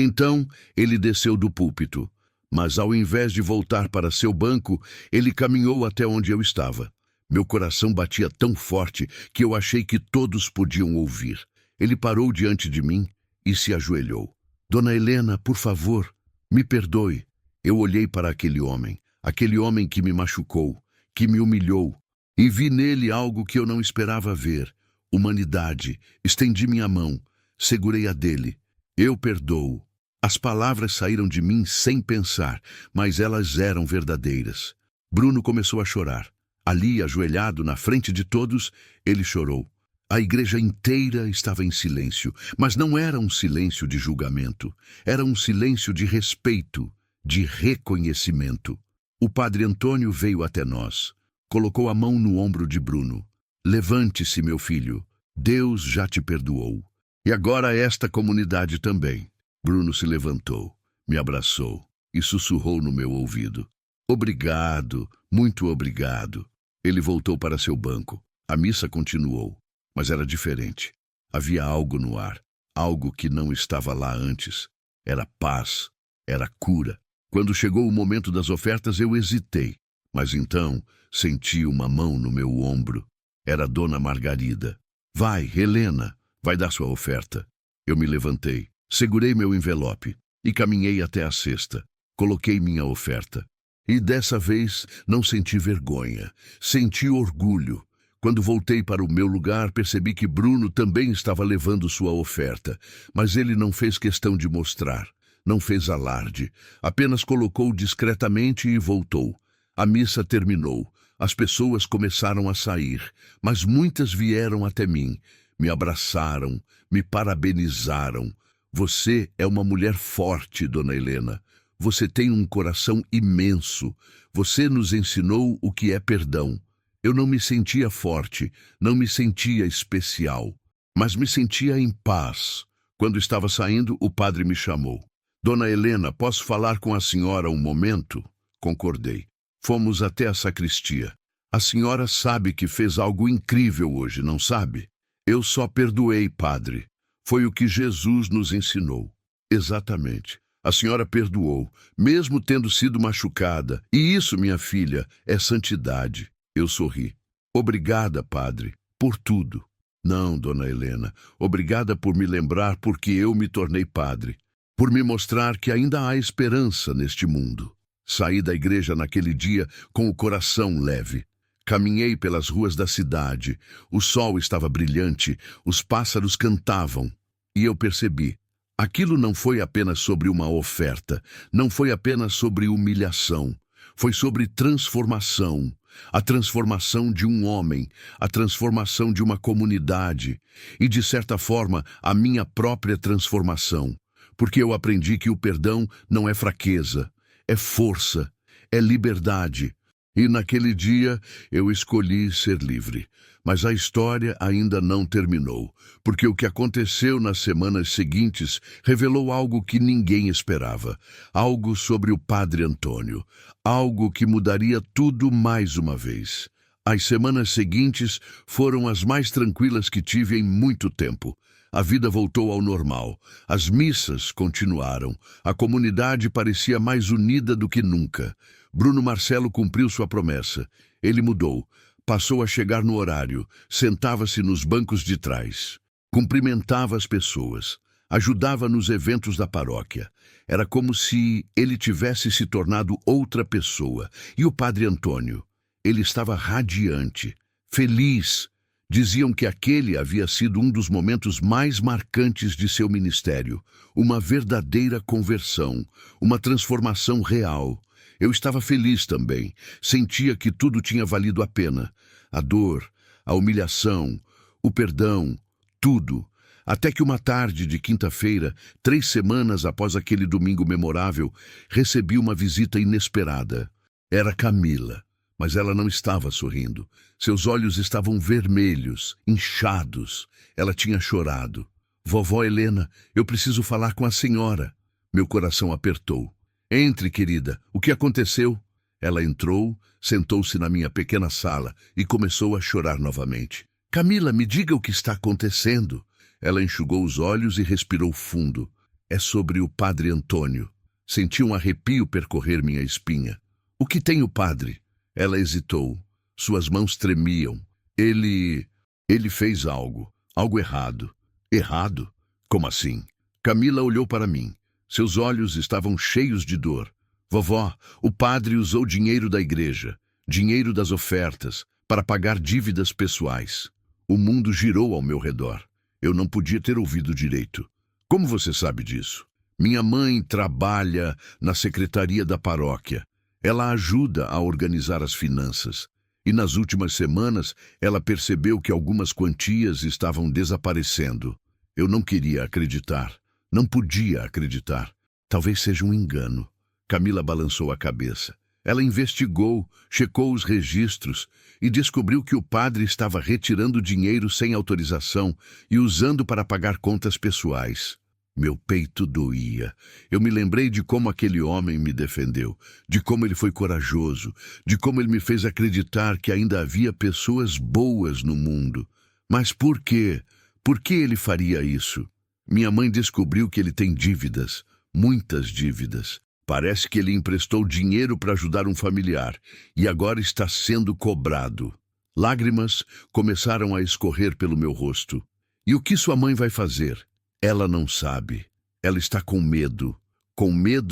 então ele desceu do púlpito. Mas ao invés de voltar para seu banco, ele caminhou até onde eu estava. Meu coração batia tão forte que eu achei que todos podiam ouvir. Ele parou diante de mim e se ajoelhou. Dona Helena, por favor, me perdoe. Eu olhei para aquele homem que me machucou, que me humilhou, e vi nele algo que eu não esperava ver: humanidade. Estendi minha mão, segurei a dele. Eu perdoo. As palavras saíram de mim sem pensar, mas elas eram verdadeiras. Bruno começou a chorar. Ali, ajoelhado na frente de todos, ele chorou. A igreja inteira estava em silêncio, mas não era um silêncio de julgamento. Era um silêncio de respeito, de reconhecimento. O padre Antônio veio até nós. Colocou a mão no ombro de Bruno. Levante-se, meu filho. Deus já te perdoou. E agora esta comunidade também. Bruno se levantou, me abraçou e sussurrou no meu ouvido. Obrigado, muito obrigado. Ele voltou para seu banco. A missa continuou, mas era diferente. Havia algo no ar, algo que não estava lá antes. Era paz, era cura. Quando chegou o momento das ofertas, eu hesitei, mas então senti uma mão no meu ombro. Era Dona Margarida. Vai, Helena, vai dar sua oferta. Eu me levantei, segurei meu envelope e caminhei até a cesta. Coloquei minha oferta. E dessa vez não senti vergonha, senti orgulho. Quando voltei para o meu lugar, percebi que Bruno também estava levando sua oferta, mas ele não fez questão de mostrar, não fez alarde, apenas colocou discretamente e voltou. A missa terminou, as pessoas começaram a sair, mas muitas vieram até mim, me abraçaram, me parabenizaram. Você é uma mulher forte, Dona Helena. Você tem um coração imenso. Você nos ensinou o que é perdão. Eu não me sentia forte, não me sentia especial, mas me sentia em paz. Quando estava saindo, o padre me chamou. Dona Helena, posso falar com a senhora um momento? Concordei. Fomos até a sacristia. A senhora sabe que fez algo incrível hoje, não sabe? Eu só perdoei, padre. Foi o que Jesus nos ensinou. Exatamente. A senhora perdoou, mesmo tendo sido machucada. E isso, minha filha, é santidade. Eu sorri. Obrigada, padre, por tudo. Não, Dona Helena, obrigada por me lembrar porque eu me tornei padre. Por me mostrar que ainda há esperança neste mundo. Saí da igreja naquele dia com o coração leve. Caminhei pelas ruas da cidade. O sol estava brilhante, os pássaros cantavam. E eu percebi. Aquilo não foi apenas sobre uma oferta, não foi apenas sobre humilhação, foi sobre transformação. A transformação de um homem, a transformação de uma comunidade e, de certa forma, a minha própria transformação. Porque eu aprendi que o perdão não é fraqueza, é força, é liberdade. E naquele dia eu escolhi ser livre. Mas a história ainda não terminou, porque o que aconteceu nas semanas seguintes revelou algo que ninguém esperava, algo sobre o padre Antônio, algo que mudaria tudo mais uma vez. As semanas seguintes foram as mais tranquilas que tive em muito tempo. A vida voltou ao normal, as missas continuaram, a comunidade parecia mais unida do que nunca. Bruno Marcelo cumpriu sua promessa, ele mudou. Passou a chegar no horário, sentava-se nos bancos de trás, cumprimentava as pessoas, ajudava nos eventos da paróquia. Era como se ele tivesse se tornado outra pessoa. E o padre Antônio? Ele estava radiante, feliz. Diziam que aquele havia sido um dos momentos mais marcantes de seu ministério, uma verdadeira conversão, uma transformação real. Eu estava feliz também, sentia que tudo tinha valido a pena. A dor, a humilhação, o perdão, tudo. Até que uma tarde de quinta-feira, 3 semanas após aquele domingo memorável, recebi uma visita inesperada. Era Camila, mas ela não estava sorrindo. Seus olhos estavam vermelhos, inchados. Ela tinha chorado. Vovó Helena, eu preciso falar com a senhora. Meu coração apertou. Entre, querida. O que aconteceu? Ela entrou, sentou-se na minha pequena sala e começou a chorar novamente. Camila, me diga o que está acontecendo. Ela enxugou os olhos e respirou fundo. É sobre o padre Antônio. Senti um arrepio percorrer minha espinha. O que tem o padre? Ela hesitou. Suas mãos tremiam. Ele fez algo errado. Errado? Como assim? Camila olhou para mim. Seus olhos estavam cheios de dor. Vovó, o padre usou dinheiro da igreja, dinheiro das ofertas, para pagar dívidas pessoais. O mundo girou ao meu redor. Eu não podia ter ouvido direito. Como você sabe disso? Minha mãe trabalha na secretaria da paróquia. Ela ajuda a organizar as finanças. E nas últimas semanas, ela percebeu que algumas quantias estavam desaparecendo. Eu não queria acreditar. Não podia acreditar. Talvez seja um engano. Camila balançou a cabeça. Ela investigou, checou os registros e descobriu que o padre estava retirando dinheiro sem autorização e usando para pagar contas pessoais. Meu peito doía. Eu me lembrei de como aquele homem me defendeu, de como ele foi corajoso, de como ele me fez acreditar que ainda havia pessoas boas no mundo. Mas por quê? Por que ele faria isso? Minha mãe descobriu que ele tem dívidas, muitas dívidas. Parece que ele emprestou dinheiro para ajudar um familiar e agora está sendo cobrado. Lágrimas começaram a escorrer pelo meu rosto. E o que sua mãe vai fazer? Ela não sabe. Ela está com medo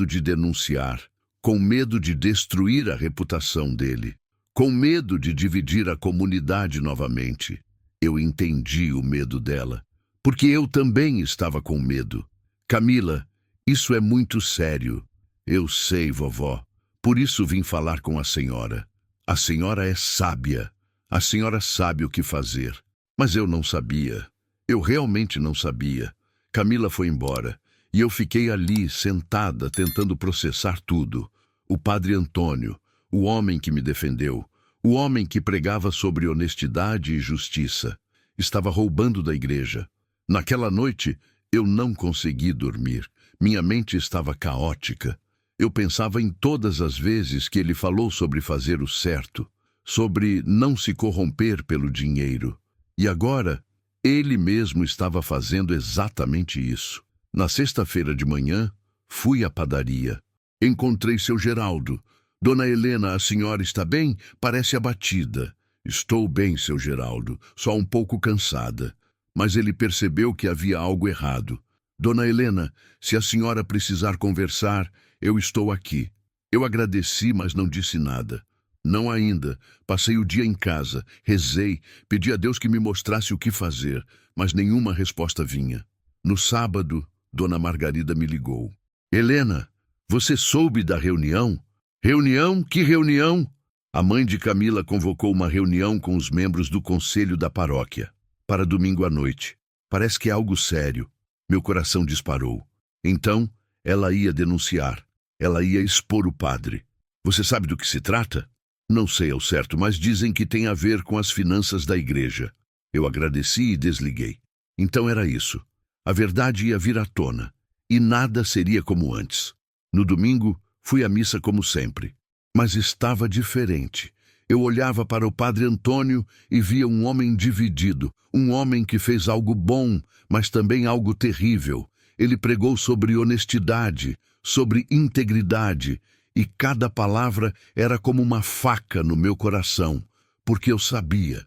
de denunciar, com medo de destruir a reputação dele, com medo de dividir a comunidade novamente. Eu entendi o medo dela, porque eu também estava com medo. Camila, isso é muito sério. Eu sei, vovó. Por isso vim falar com a senhora. A senhora é sábia. A senhora sabe o que fazer. Mas eu não sabia. Eu realmente não sabia. Camila foi embora e eu fiquei ali, sentada, tentando processar tudo. O padre Antônio, o homem que me defendeu, o homem que pregava sobre honestidade e justiça, estava roubando da igreja. Naquela noite, eu não consegui dormir. Minha mente estava caótica. Eu pensava em todas as vezes que ele falou sobre fazer o certo, sobre não se corromper pelo dinheiro. E agora, ele mesmo estava fazendo exatamente isso. Na sexta-feira de manhã, fui à padaria. Encontrei seu Geraldo. Dona Helena, a senhora está bem? Parece abatida. Estou bem, seu Geraldo, só um pouco cansada. Mas ele percebeu que havia algo errado. Dona Helena, se a senhora precisar conversar, eu estou aqui. Eu agradeci, mas não disse nada. Não ainda. Passei o dia em casa, rezei, pedi a Deus que me mostrasse o que fazer, mas nenhuma resposta vinha. No sábado, Dona Margarida me ligou. Helena, você soube da reunião? Reunião? Que reunião? A mãe de Camila convocou uma reunião com os membros do conselho da paróquia, para domingo à noite. Parece que é algo sério. Meu coração disparou. Então, ela ia denunciar. Ela ia expor o padre. Você sabe do que se trata? Não sei ao certo, mas dizem que tem a ver com as finanças da igreja. Eu agradeci e desliguei. Então era isso. A verdade ia vir à tona. E nada seria como antes. No domingo, fui à missa como sempre. Mas estava diferente. Eu olhava para o padre Antônio e via um homem dividido. Um homem que fez algo bom, mas também algo terrível. Ele pregou sobre honestidade, sobre integridade, e cada palavra era como uma faca no meu coração, porque eu sabia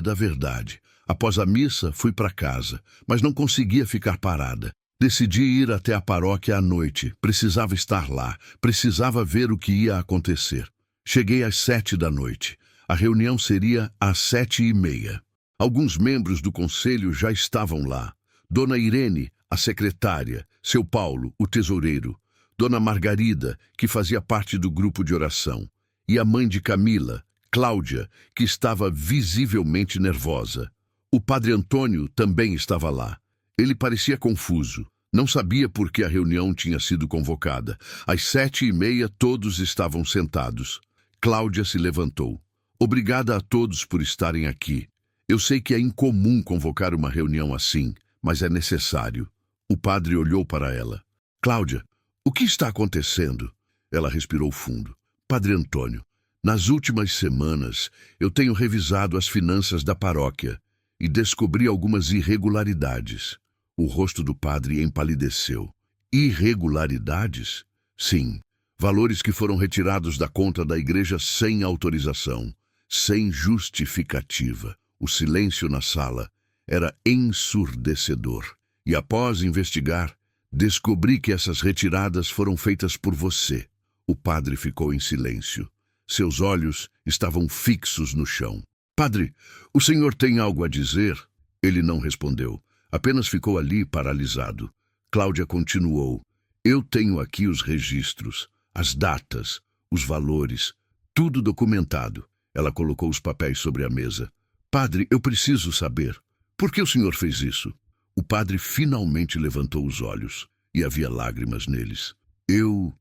da verdade. Após a missa, fui para casa, mas não conseguia ficar parada. Decidi ir até a paróquia à noite, precisava estar lá, precisava ver o que ia acontecer. Cheguei às 7 da noite. A reunião seria às 7h30. Alguns membros do conselho já estavam lá. Dona Irene, a secretária, seu Paulo, o tesoureiro, Dona Margarida, que fazia parte do grupo de oração, e a mãe de Camila, Cláudia, que estava visivelmente nervosa. O padre Antônio também estava lá. Ele parecia confuso. Não sabia por que a reunião tinha sido convocada. Às 7h30 todos estavam sentados. Cláudia se levantou. Obrigada a todos por estarem aqui. Eu sei que é incomum convocar uma reunião assim, mas é necessário. O padre olhou para ela. Cláudia, o que está acontecendo? Ela respirou fundo. Padre Antônio, nas últimas semanas eu tenho revisado as finanças da paróquia e descobri algumas irregularidades. O rosto do padre empalideceu. Irregularidades? Sim, valores que foram retirados da conta da igreja sem autorização, sem justificativa. O silêncio na sala era ensurdecedor. E após investigar, descobri que essas retiradas foram feitas por você. O padre ficou em silêncio. Seus olhos estavam fixos no chão. Padre, o senhor tem algo a dizer? Ele não respondeu. Apenas ficou ali, paralisado. Cláudia continuou. Eu tenho aqui os registros, as datas, os valores, tudo documentado. Ela colocou os papéis sobre a mesa. Padre, eu preciso saber. Por que o senhor fez isso? O padre finalmente levantou os olhos e havia lágrimas neles. Eu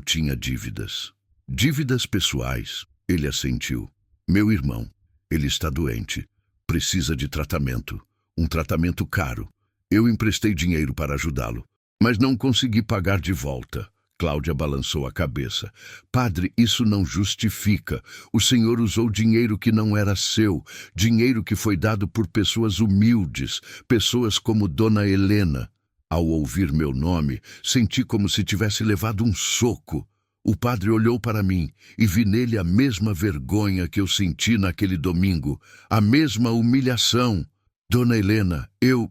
tinha dívidas. Dívidas pessoais. Ele assentiu. Meu irmão, ele está doente. Precisa de tratamento. Um tratamento caro. Eu emprestei dinheiro para ajudá-lo, mas não consegui pagar de volta. Cláudia balançou a cabeça. Padre, isso não justifica. O senhor usou dinheiro que não era seu, dinheiro que foi dado por pessoas humildes, pessoas como Dona Helena. Ao ouvir meu nome, senti como se tivesse levado um soco. O padre olhou para mim e vi nele a mesma vergonha que eu senti naquele domingo, a mesma humilhação. Dona Helena, eu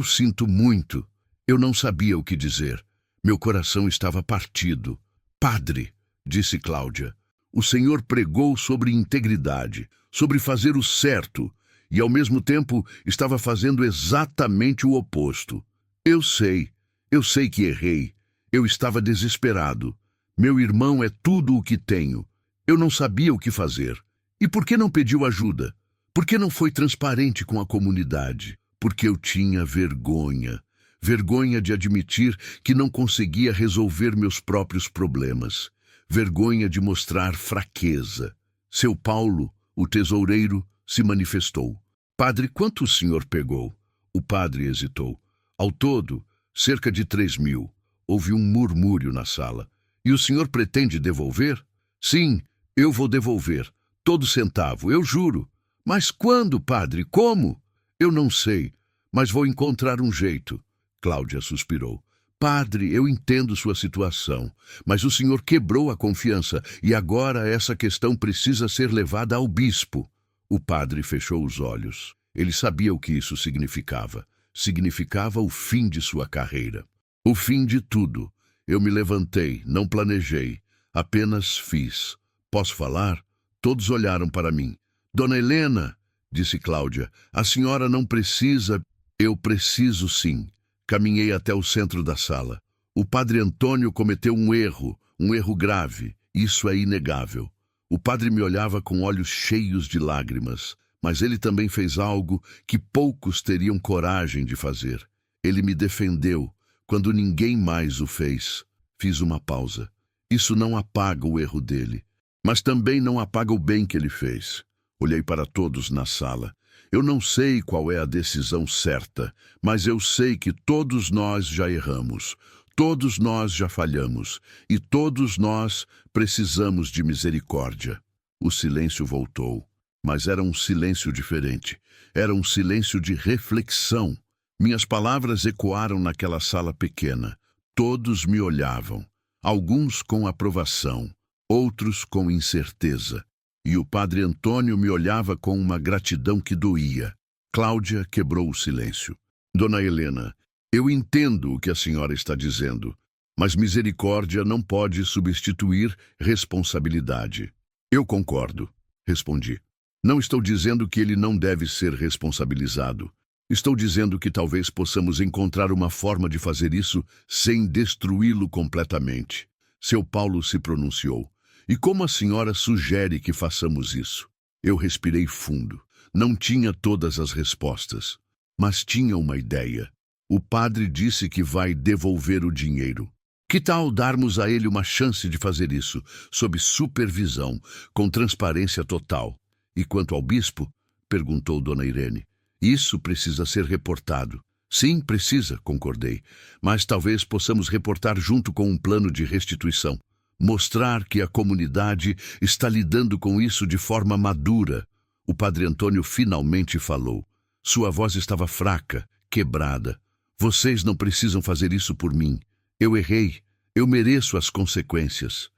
sinto muito. Eu não sabia o que dizer. Meu coração estava partido. Padre, disse Cláudia, o senhor pregou sobre integridade, sobre fazer o certo, e ao mesmo tempo estava fazendo exatamente o oposto. Eu sei que errei. Eu estava desesperado. Meu irmão é tudo o que tenho. Eu não sabia o que fazer. E por que não pediu ajuda? Por que não foi transparente com a comunidade? Porque eu tinha vergonha. Vergonha de admitir que não conseguia resolver meus próprios problemas. Vergonha de mostrar fraqueza. Seu Paulo, o tesoureiro, se manifestou. Padre, quanto o senhor pegou? O padre hesitou. Ao todo, cerca de 3.000. Houve um murmúrio na sala. E o senhor pretende devolver? Sim, eu vou devolver. Todo centavo, eu juro. Mas quando, padre? Como? Eu não sei, mas vou encontrar um jeito. Cláudia suspirou. Padre, eu entendo sua situação, mas o senhor quebrou a confiança e agora essa questão precisa ser levada ao bispo. O padre fechou os olhos. Ele sabia o que isso significava. Significava o fim de sua carreira. O fim de tudo. Eu me levantei, não planejei, apenas fiz. Posso falar? Todos olharam para mim. Dona Helena, disse Cláudia, a senhora não precisa. Eu preciso sim. Caminhei até o centro da sala. O padre Antônio cometeu um erro grave. Isso é inegável. O padre me olhava com olhos cheios de lágrimas, mas ele também fez algo que poucos teriam coragem de fazer. Ele me defendeu quando ninguém mais o fez. Fiz uma pausa. Isso não apaga o erro dele, mas também não apaga o bem que ele fez. Olhei para todos na sala. Eu não sei qual é a decisão certa, mas eu sei que todos nós já erramos, todos nós já falhamos, e todos nós precisamos de misericórdia. O silêncio voltou, mas era um silêncio diferente. Era um silêncio de reflexão. Minhas palavras ecoaram naquela sala pequena. Todos me olhavam, alguns com aprovação, outros com incerteza. E o padre Antônio me olhava com uma gratidão que doía. Cláudia quebrou o silêncio. Dona Helena, eu entendo o que a senhora está dizendo, mas misericórdia não pode substituir responsabilidade. Eu concordo, respondi. Não estou dizendo que ele não deve ser responsabilizado. Estou dizendo que talvez possamos encontrar uma forma de fazer isso sem destruí-lo completamente. Seu Paulo se pronunciou. E como a senhora sugere que façamos isso? Eu respirei fundo. Não tinha todas as respostas, mas tinha uma ideia. O padre disse que vai devolver o dinheiro. Que tal darmos a ele uma chance de fazer isso, sob supervisão, com transparência total? E quanto ao bispo? Perguntou Dona Irene. Isso precisa ser reportado. Sim, precisa, concordei. Mas talvez possamos reportar junto com um plano de restituição. Mostrar que a comunidade está lidando com isso de forma madura. O padre Antônio finalmente falou. Sua voz estava fraca, quebrada. Vocês não precisam fazer isso por mim. Eu errei. Eu mereço as consequências.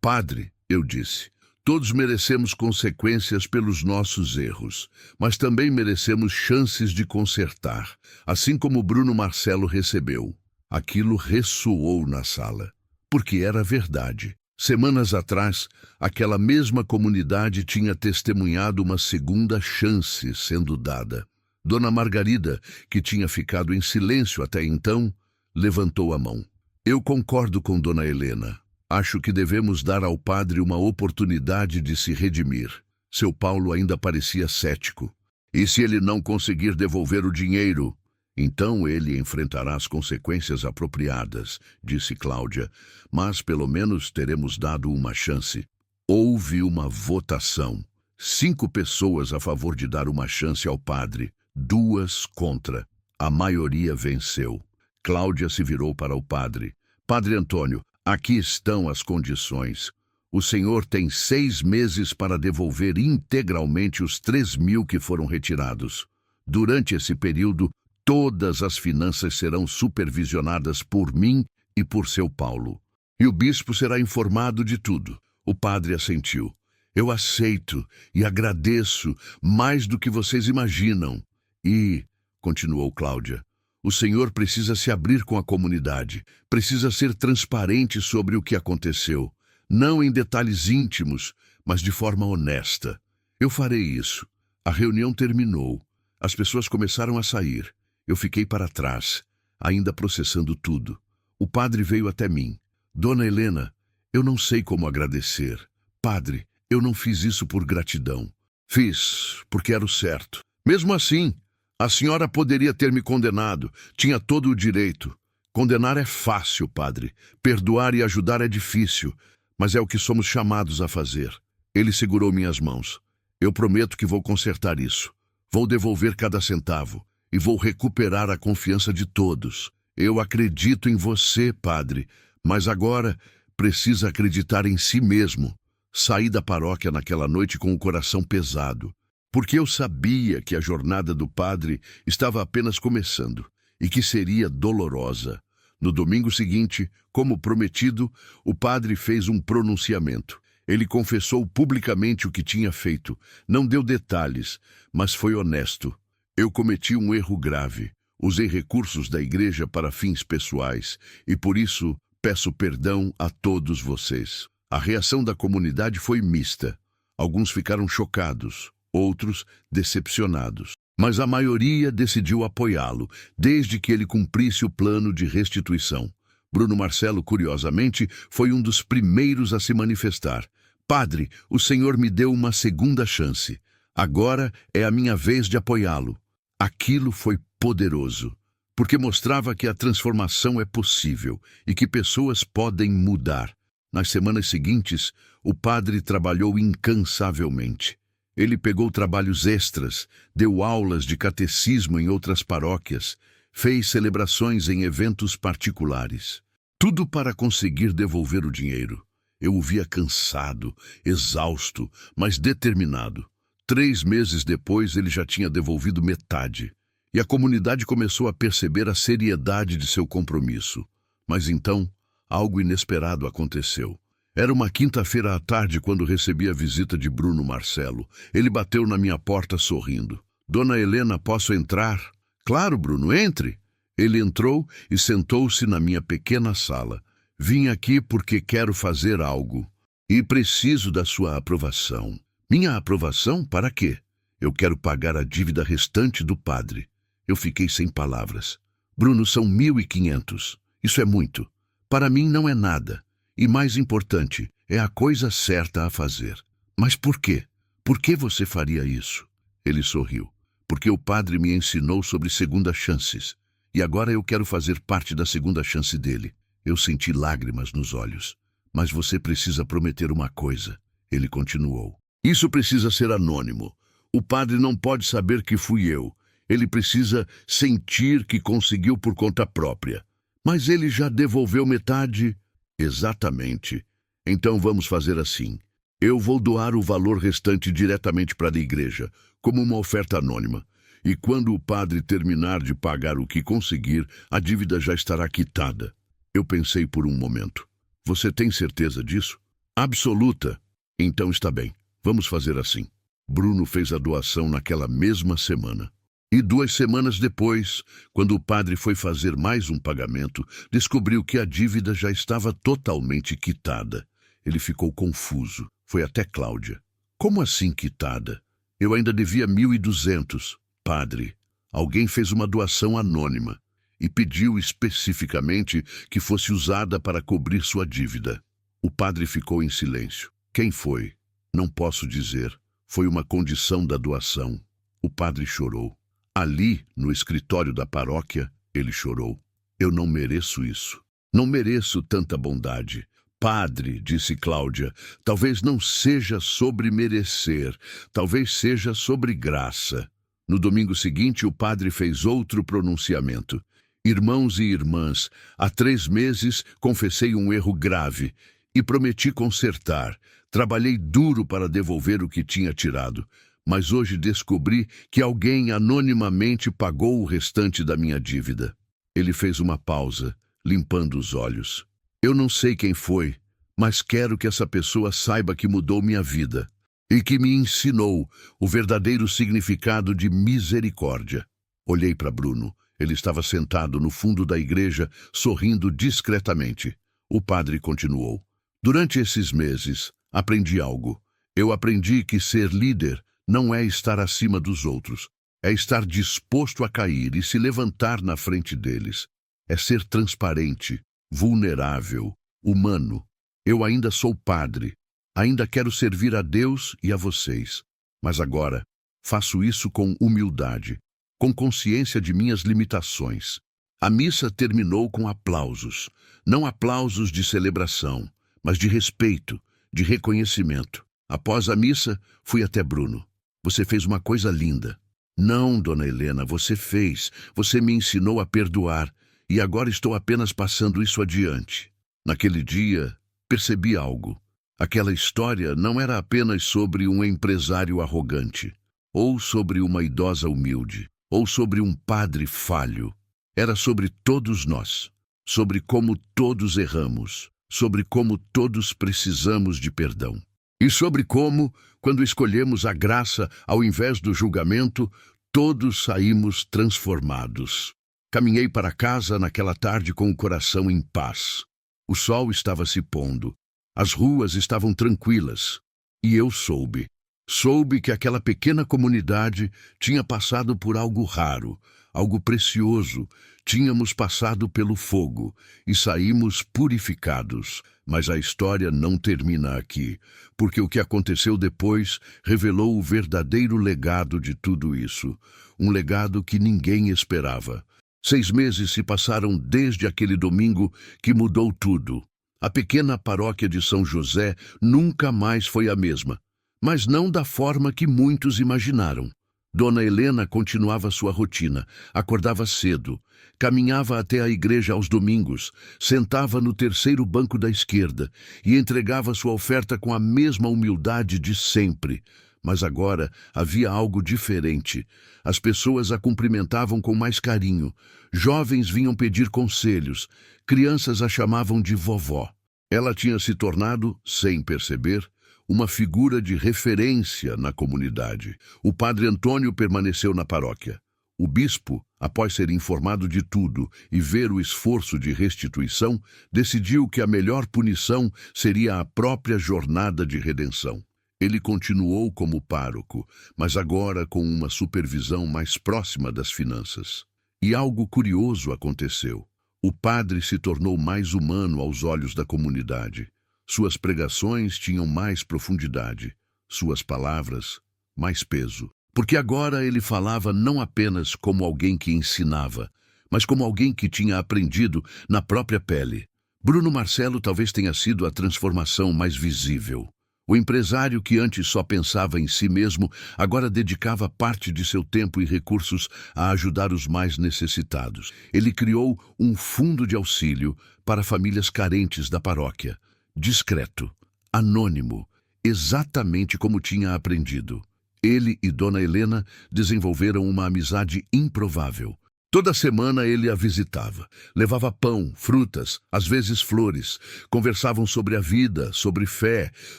Padre, eu disse, todos merecemos consequências pelos nossos erros, mas também merecemos chances de consertar, assim como Bruno Marcelo recebeu. Aquilo ressoou na sala. Porque era verdade. Semanas atrás, aquela mesma comunidade tinha testemunhado uma segunda chance sendo dada. Dona Margarida, que tinha ficado em silêncio até então, levantou a mão. Eu concordo com Dona Helena. Acho que devemos dar ao padre uma oportunidade de se redimir. Seu Paulo ainda parecia cético. E se ele não conseguir devolver o dinheiro, então ele enfrentará as consequências apropriadas, disse Cláudia. Mas pelo menos teremos dado uma chance. Houve uma votação. 5 pessoas a favor de dar uma chance ao padre, 2 contra. A maioria venceu. Cláudia se virou para o padre. Padre Antônio, aqui estão as condições. O senhor tem 6 meses para devolver integralmente os 3.000 que foram retirados. Durante esse período, todas as finanças serão supervisionadas por mim e por seu Paulo. E o bispo será informado de tudo. O padre assentiu. Eu aceito e agradeço mais do que vocês imaginam. E, continuou Cláudia, o senhor precisa se abrir com a comunidade, precisa ser transparente sobre o que aconteceu, não em detalhes íntimos, mas de forma honesta. Eu farei isso. A reunião terminou. As pessoas começaram a sair. Eu fiquei para trás, ainda processando tudo. O padre veio até mim. Dona Helena, eu não sei como agradecer. Padre, eu não fiz isso por gratidão. Fiz porque era o certo. Mesmo assim, a senhora poderia ter me condenado. Tinha todo o direito. Condenar é fácil, padre. Perdoar e ajudar é difícil. Mas é o que somos chamados a fazer. Ele segurou minhas mãos. Eu prometo que vou consertar isso. Vou devolver cada centavo. E vou recuperar a confiança de todos. Eu acredito em você, padre. Mas agora precisa acreditar em si mesmo. Saí da paróquia naquela noite com o coração pesado. Porque eu sabia que a jornada do padre estava apenas começando e que seria dolorosa. No domingo seguinte, como prometido, o padre fez um pronunciamento. Ele confessou publicamente o que tinha feito. Não deu detalhes, mas foi honesto. Eu cometi um erro grave. Usei recursos da igreja para fins pessoais e por isso peço perdão a todos vocês. A reação da comunidade foi mista. Alguns ficaram chocados. Outros decepcionados. Mas a maioria decidiu apoiá-lo, desde que ele cumprisse o plano de restituição. Bruno Marcelo, curiosamente, foi um dos primeiros a se manifestar. Padre, o senhor me deu uma segunda chance. Agora é a minha vez de apoiá-lo. Aquilo foi poderoso, porque mostrava que a transformação é possível e que pessoas podem mudar. Nas semanas seguintes, o padre trabalhou incansavelmente. Ele pegou trabalhos extras, deu aulas de catecismo em outras paróquias, fez celebrações em eventos particulares. Tudo para conseguir devolver o dinheiro. Eu o via cansado, exausto, mas determinado. 3 meses depois, ele já tinha devolvido metade. E a comunidade começou a perceber a seriedade de seu compromisso. Mas então, algo inesperado aconteceu. Era uma quinta-feira à tarde quando recebi a visita de Bruno Marcelo. Ele bateu na minha porta sorrindo. Dona Helena, posso entrar? Claro, Bruno, entre. Ele entrou e sentou-se na minha pequena sala. Vim aqui porque quero fazer algo. E preciso da sua aprovação. Minha aprovação? Para quê? Eu quero pagar a dívida restante do padre. Eu fiquei sem palavras. Bruno, são 1.500. Isso é muito. Para mim não é nada. E mais importante, é a coisa certa a fazer. Mas por quê? Por que você faria isso? Ele sorriu. Porque o padre me ensinou sobre segundas chances. E agora eu quero fazer parte da segunda chance dele. Eu senti lágrimas nos olhos. Mas você precisa prometer uma coisa. Ele continuou. Isso precisa ser anônimo. O padre não pode saber que fui eu. Ele precisa sentir que conseguiu por conta própria. Mas ele já devolveu metade... Exatamente. Então vamos fazer assim. Eu vou doar o valor restante diretamente para a igreja, como uma oferta anônima. E quando o padre terminar de pagar o que conseguir, a dívida já estará quitada. Eu pensei por um momento. Você tem certeza disso? Absoluta. Então está bem. Vamos fazer assim. Bruno fez a doação naquela mesma semana. E 2 semanas depois, quando o padre foi fazer mais um pagamento, descobriu que a dívida já estava totalmente quitada. Ele ficou confuso. Foi até Cláudia. Como assim quitada? Eu ainda devia 1.200. Padre, Alguém fez uma doação anônima e pediu especificamente que fosse usada para cobrir sua dívida. O padre ficou em silêncio. Quem foi? Não posso dizer. Foi uma condição da doação. O padre chorou. Ali, no escritório da paróquia, ele chorou. Eu não mereço isso. Não mereço tanta bondade. Padre, disse Cláudia, talvez não seja sobre merecer, talvez seja sobre graça. No domingo seguinte, o padre fez outro pronunciamento. Irmãos e irmãs, há 3 meses confessei um erro grave e prometi consertar. Trabalhei duro para devolver o que tinha tirado, mas hoje descobri que alguém anonimamente pagou o restante da minha dívida. Ele fez uma pausa, limpando os olhos. Eu não sei quem foi, mas quero que essa pessoa saiba que mudou minha vida e que me ensinou o verdadeiro significado de misericórdia. Olhei para Bruno. Ele estava sentado no fundo da igreja, sorrindo discretamente. O padre continuou. Durante esses meses, aprendi algo. Eu aprendi que ser líder não é estar acima dos outros. É estar disposto a cair e se levantar na frente deles. É ser transparente, vulnerável, humano. Eu ainda sou padre. Ainda quero servir a Deus e a vocês. Mas agora, faço isso com humildade, com consciência de minhas limitações. A missa terminou com aplausos. Não aplausos de celebração, mas de respeito, de reconhecimento. Após a missa, fui até Bruno. Você fez uma coisa linda. Não, dona Helena, você fez. Você me ensinou a perdoar. E agora estou apenas passando isso adiante. Naquele dia, percebi algo. Aquela história não era apenas sobre um empresário arrogante, ou sobre uma idosa humilde, ou sobre um padre falho. Era sobre todos nós, sobre como todos erramos, sobre como todos precisamos de perdão. E sobre como, quando escolhemos a graça ao invés do julgamento, todos saímos transformados. Caminhei para casa naquela tarde com o coração em paz. O sol estava se pondo. As ruas estavam tranquilas. E eu soube. Soube que aquela pequena comunidade tinha passado por algo raro, algo precioso. Tínhamos passado pelo fogo e saímos purificados. Mas a história não termina aqui, porque o que aconteceu depois revelou o verdadeiro legado de tudo isso. Um legado que ninguém esperava. 6 meses se passaram desde aquele domingo que mudou tudo. A pequena paróquia de São José nunca mais foi a mesma, mas não da forma que muitos imaginaram. Dona Helena continuava sua rotina, acordava cedo, caminhava até a igreja aos domingos, sentava no terceiro banco da esquerda e entregava sua oferta com a mesma humildade de sempre. Mas agora havia algo diferente. As pessoas a cumprimentavam com mais carinho. Jovens vinham pedir conselhos. Crianças a chamavam de vovó. Ela tinha se tornado, sem perceber, uma figura de referência na comunidade. O padre Antônio permaneceu na paróquia. O bispo, após ser informado de tudo e ver o esforço de restituição, decidiu que a melhor punição seria a própria jornada de redenção. Ele continuou como pároco, mas agora com uma supervisão mais próxima das finanças. E algo curioso aconteceu. O padre se tornou mais humano aos olhos da comunidade. Suas pregações tinham mais profundidade, suas palavras mais peso. Porque agora ele falava não apenas como alguém que ensinava, mas como alguém que tinha aprendido na própria pele. Bruno Marcelo talvez tenha sido a transformação mais visível. O empresário que antes só pensava em si mesmo, agora dedicava parte de seu tempo e recursos a ajudar os mais necessitados. Ele criou um fundo de auxílio para famílias carentes da paróquia. Discreto, anônimo, exatamente como tinha aprendido. Ele e Dona Helena desenvolveram uma amizade improvável. Toda semana ele a visitava. Levava pão, frutas, às vezes flores. Conversavam sobre a vida, sobre fé,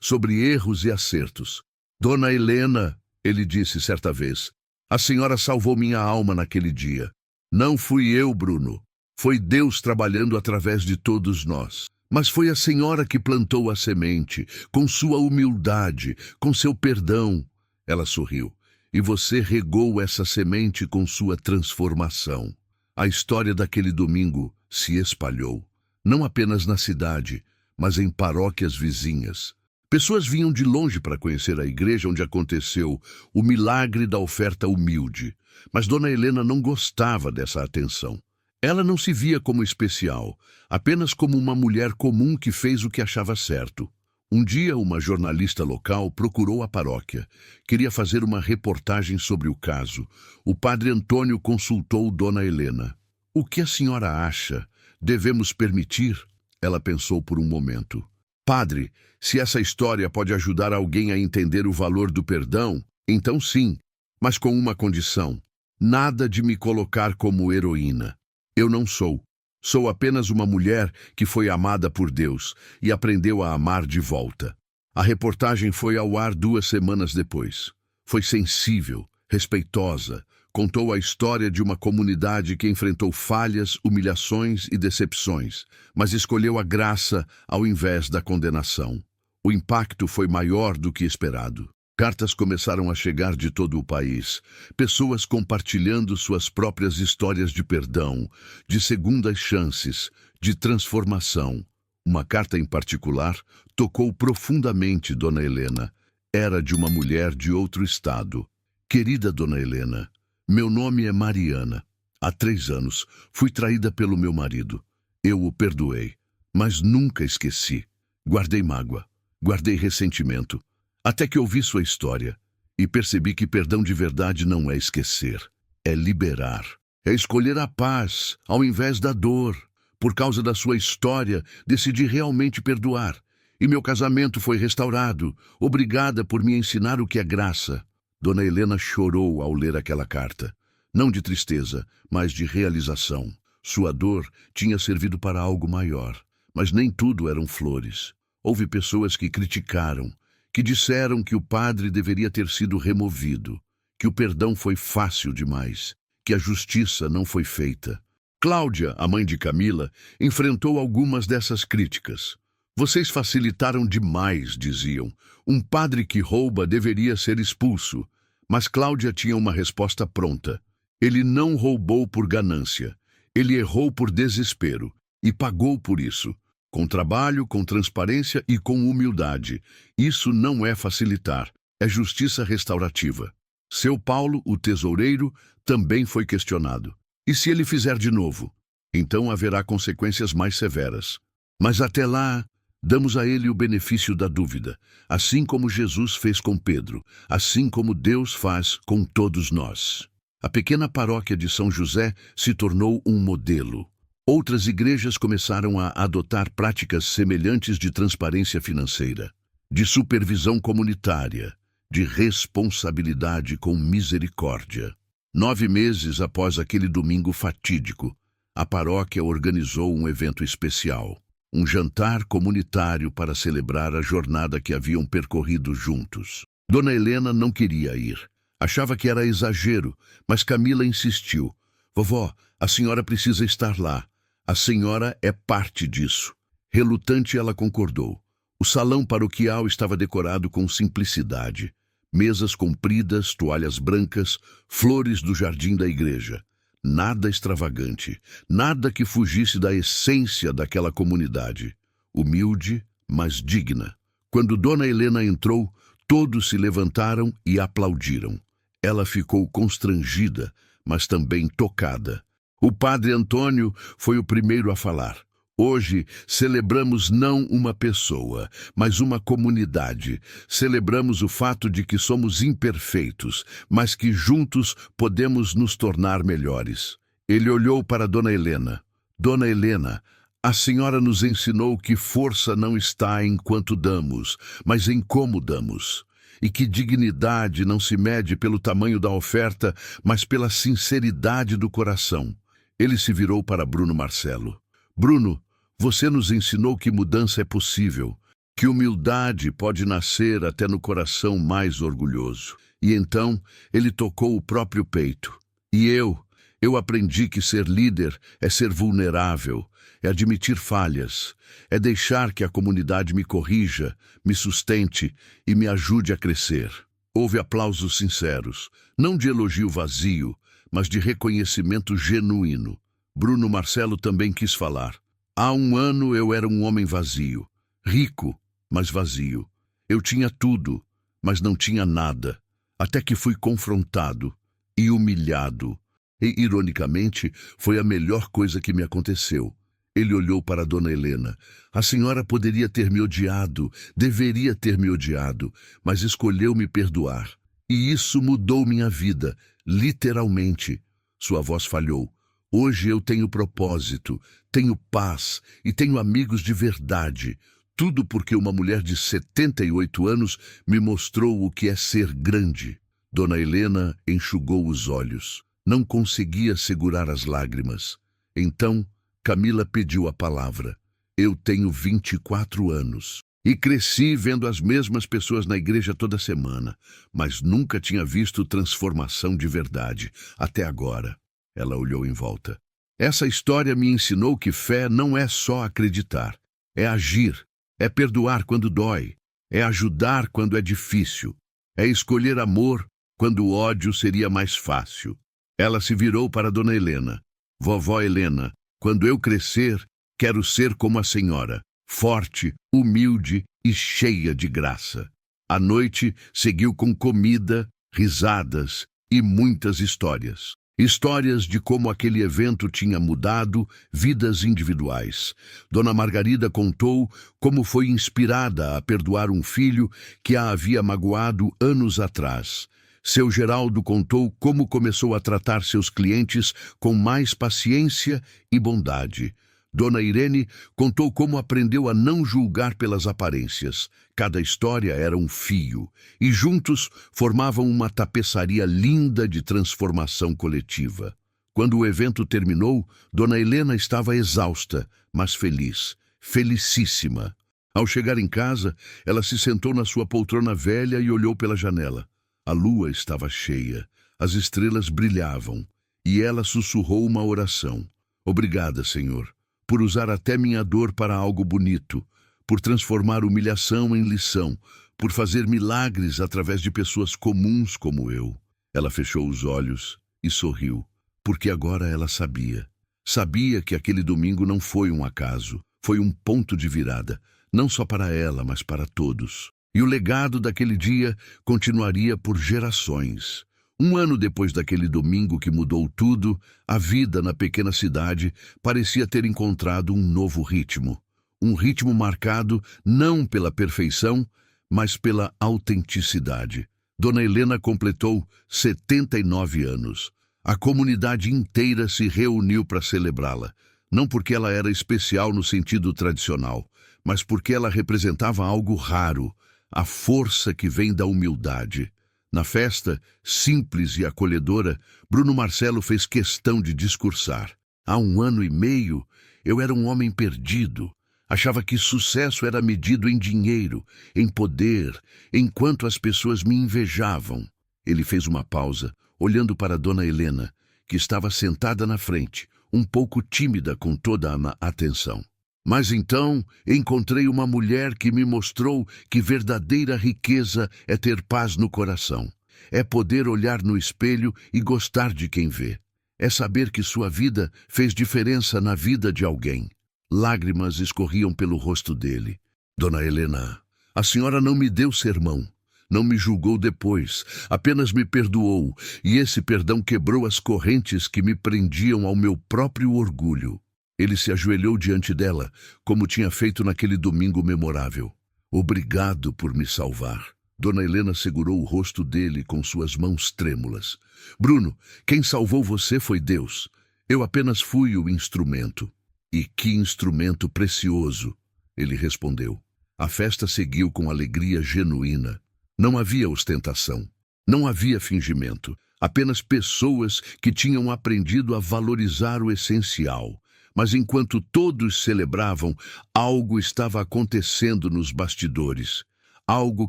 sobre erros e acertos. Dona Helena, ele disse certa vez, a senhora salvou minha alma naquele dia. Não fui eu, Bruno. Foi Deus trabalhando através de todos nós. Mas foi a senhora que plantou a semente, com sua humildade, com seu perdão. Ela sorriu. e você regou essa semente com sua transformação. A história daquele domingo se espalhou, não apenas na cidade, mas em paróquias vizinhas. Pessoas vinham de longe para conhecer a igreja onde aconteceu o milagre da oferta humilde, mas Dona Helena não gostava dessa atenção. Ela não se via como especial, apenas como uma mulher comum que fez o que achava certo. Um dia, uma jornalista local procurou a paróquia. Queria fazer uma reportagem sobre o caso. O padre Antônio consultou Dona Helena. "O que a senhora acha? Devemos permitir?" Ela pensou por um momento. "Padre, se essa história pode ajudar alguém a entender o valor do perdão, então sim, mas com uma condição: nada de me colocar como heroína. Eu não sou. Sou apenas uma mulher que foi amada por Deus e aprendeu a amar de volta." A reportagem foi ao ar 2 semanas depois. Foi sensível, respeitosa, contou a história de uma comunidade que enfrentou falhas, humilhações e decepções, mas escolheu a graça ao invés da condenação. O impacto foi maior do que esperado. Cartas começaram a chegar de todo o país, pessoas compartilhando suas próprias histórias de perdão, de segundas chances, de transformação. Uma carta em particular tocou profundamente Dona Helena. Era de uma mulher de outro estado. "Querida Dona Helena, meu nome é Mariana. Há 3 anos fui traída pelo meu marido. Eu o perdoei, mas nunca esqueci. Guardei mágoa, guardei ressentimento. Até que ouvi sua história e percebi que perdão de verdade não é esquecer, é liberar. É escolher a paz ao invés da dor. Por causa da sua história, decidi realmente perdoar. E meu casamento foi restaurado. Obrigada por me ensinar o que é graça." Dona Helena chorou ao ler aquela carta. Não de tristeza, mas de realização. Sua dor tinha servido para algo maior. Mas nem tudo eram flores. Houve pessoas que criticaram, que disseram que o padre deveria ter sido removido, que o perdão foi fácil demais, que a justiça não foi feita. Cláudia, a mãe de Camila, enfrentou algumas dessas críticas. "Vocês facilitaram demais", diziam. "Um padre que rouba deveria ser expulso." Mas Cláudia tinha uma resposta pronta. Ele não roubou por ganância. Ele errou por desespero e pagou por isso. Com trabalho, com transparência e com humildade. Isso não é facilitar, é justiça restaurativa. Seu Paulo, o tesoureiro, também foi questionado. E se ele fizer de novo? Então haverá consequências mais severas. Mas até lá, damos a ele o benefício da dúvida, assim como Jesus fez com Pedro, assim como Deus faz com todos nós. A pequena paróquia de São José se tornou um modelo. Outras igrejas começaram a adotar práticas semelhantes de transparência financeira, de supervisão comunitária, de responsabilidade com misericórdia. 9 meses após aquele domingo fatídico, a paróquia organizou um evento especial, um jantar comunitário para celebrar a jornada que haviam percorrido juntos. Dona Helena não queria ir. Achava que era exagero, mas Camila insistiu. "Vovó, a senhora precisa estar lá. A senhora é parte disso." Relutante, ela concordou. O salão paroquial estava decorado com simplicidade. Mesas compridas, toalhas brancas, flores do jardim da igreja. Nada extravagante, nada que fugisse da essência daquela comunidade. Humilde, mas digna. Quando Dona Helena entrou, todos se levantaram e aplaudiram. Ela ficou constrangida, mas também tocada. O padre Antônio foi o primeiro a falar. "Hoje celebramos não uma pessoa, mas uma comunidade. Celebramos o fato de que somos imperfeitos, mas que juntos podemos nos tornar melhores." Ele olhou para Dona Helena. "Dona Helena, a senhora nos ensinou que força não está enquanto damos, mas em como damos. E que dignidade não se mede pelo tamanho da oferta, mas pela sinceridade do coração." Ele se virou para Bruno Marcelo. "Bruno, você nos ensinou que mudança é possível, que humildade pode nascer até no coração mais orgulhoso." E então ele tocou o próprio peito. "E eu aprendi que ser líder é ser vulnerável, é admitir falhas, é deixar que a comunidade me corrija, me sustente e me ajude a crescer." Houve aplausos sinceros, não de elogio vazio, mas de reconhecimento genuíno. Bruno Marcelo também quis falar. Há um ano eu era um homem vazio, rico, mas vazio. Eu tinha tudo, mas não tinha nada, até que fui confrontado e humilhado. E, ironicamente, foi a melhor coisa que me aconteceu. Ele olhou para Dona Helena. A senhora poderia ter me odiado, deveria ter me odiado, mas escolheu me perdoar. E isso mudou minha vida, literalmente. Sua voz falhou. Hoje eu tenho propósito, tenho paz e tenho amigos de verdade. Tudo porque uma mulher de 78 anos me mostrou o que é ser grande. Dona Helena enxugou os olhos. Não conseguia segurar as lágrimas. Então, Camila pediu a palavra. Eu tenho 24 anos e cresci vendo as mesmas pessoas na igreja toda semana, mas nunca tinha visto transformação de verdade, até agora. Ela olhou em volta. Essa história me ensinou que fé não é só acreditar, é agir, é perdoar quando dói, é ajudar quando é difícil, é escolher amor quando o ódio seria mais fácil. Ela se virou para Dona Helena. Vovó Helena, quando eu crescer, quero ser como a senhora, forte, humilde e cheia de graça. A noite seguiu com comida, risadas e muitas histórias. Histórias de como aquele evento tinha mudado vidas individuais. Dona Margarida contou como foi inspirada a perdoar um filho que a havia magoado anos atrás. Seu Geraldo contou como começou a tratar seus clientes com mais paciência e bondade. Dona Irene contou como aprendeu a não julgar pelas aparências. Cada história era um fio, e juntos formavam uma tapeçaria linda de transformação coletiva. Quando o evento terminou, Dona Helena estava exausta, mas feliz, felicíssima. Ao chegar em casa, ela se sentou na sua poltrona velha e olhou pela janela. A lua estava cheia, as estrelas brilhavam, e ela sussurrou uma oração. Obrigada, Senhor, por usar até minha dor para algo bonito, por transformar humilhação em lição, por fazer milagres através de pessoas comuns como eu. Ela fechou os olhos e sorriu, porque agora ela sabia. Sabia que aquele domingo não foi um acaso, foi um ponto de virada, não só para ela, mas para todos. E o legado daquele dia continuaria por gerações. Um ano depois daquele domingo que mudou tudo, a vida na pequena cidade parecia ter encontrado um novo ritmo. Um ritmo marcado não pela perfeição, mas pela autenticidade. Dona Helena completou 79 anos. A comunidade inteira se reuniu para celebrá-la. Não porque ela era especial no sentido tradicional, mas porque ela representava algo raro, a força que vem da humildade. Na festa, simples e acolhedora, Bruno Marcelo fez questão de discursar. Há 1 ano e meio, eu era um homem perdido. Achava que sucesso era medido em dinheiro, em poder, enquanto as pessoas me invejavam. Ele fez uma pausa, olhando para Dona Helena, que estava sentada na frente, um pouco tímida com toda a atenção. Mas então encontrei uma mulher que me mostrou que verdadeira riqueza é ter paz no coração. É poder olhar no espelho e gostar de quem vê. É saber que sua vida fez diferença na vida de alguém. Lágrimas escorriam pelo rosto dele. Dona Helena, a senhora não me deu sermão. Não me julgou depois, apenas me perdoou, e esse perdão quebrou as correntes que me prendiam ao meu próprio orgulho. Ele se ajoelhou diante dela, como tinha feito naquele domingo memorável. Obrigado por me salvar. Dona Helena segurou o rosto dele com suas mãos trêmulas. Bruno, quem salvou você foi Deus. Eu apenas fui o instrumento. E que instrumento precioso, ele respondeu. A festa seguiu com alegria genuína. Não havia ostentação, não havia fingimento, apenas pessoas que tinham aprendido a valorizar o essencial. Mas enquanto todos celebravam, algo estava acontecendo nos bastidores, algo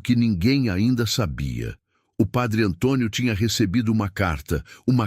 que ninguém ainda sabia. O padre Antônio tinha recebido uma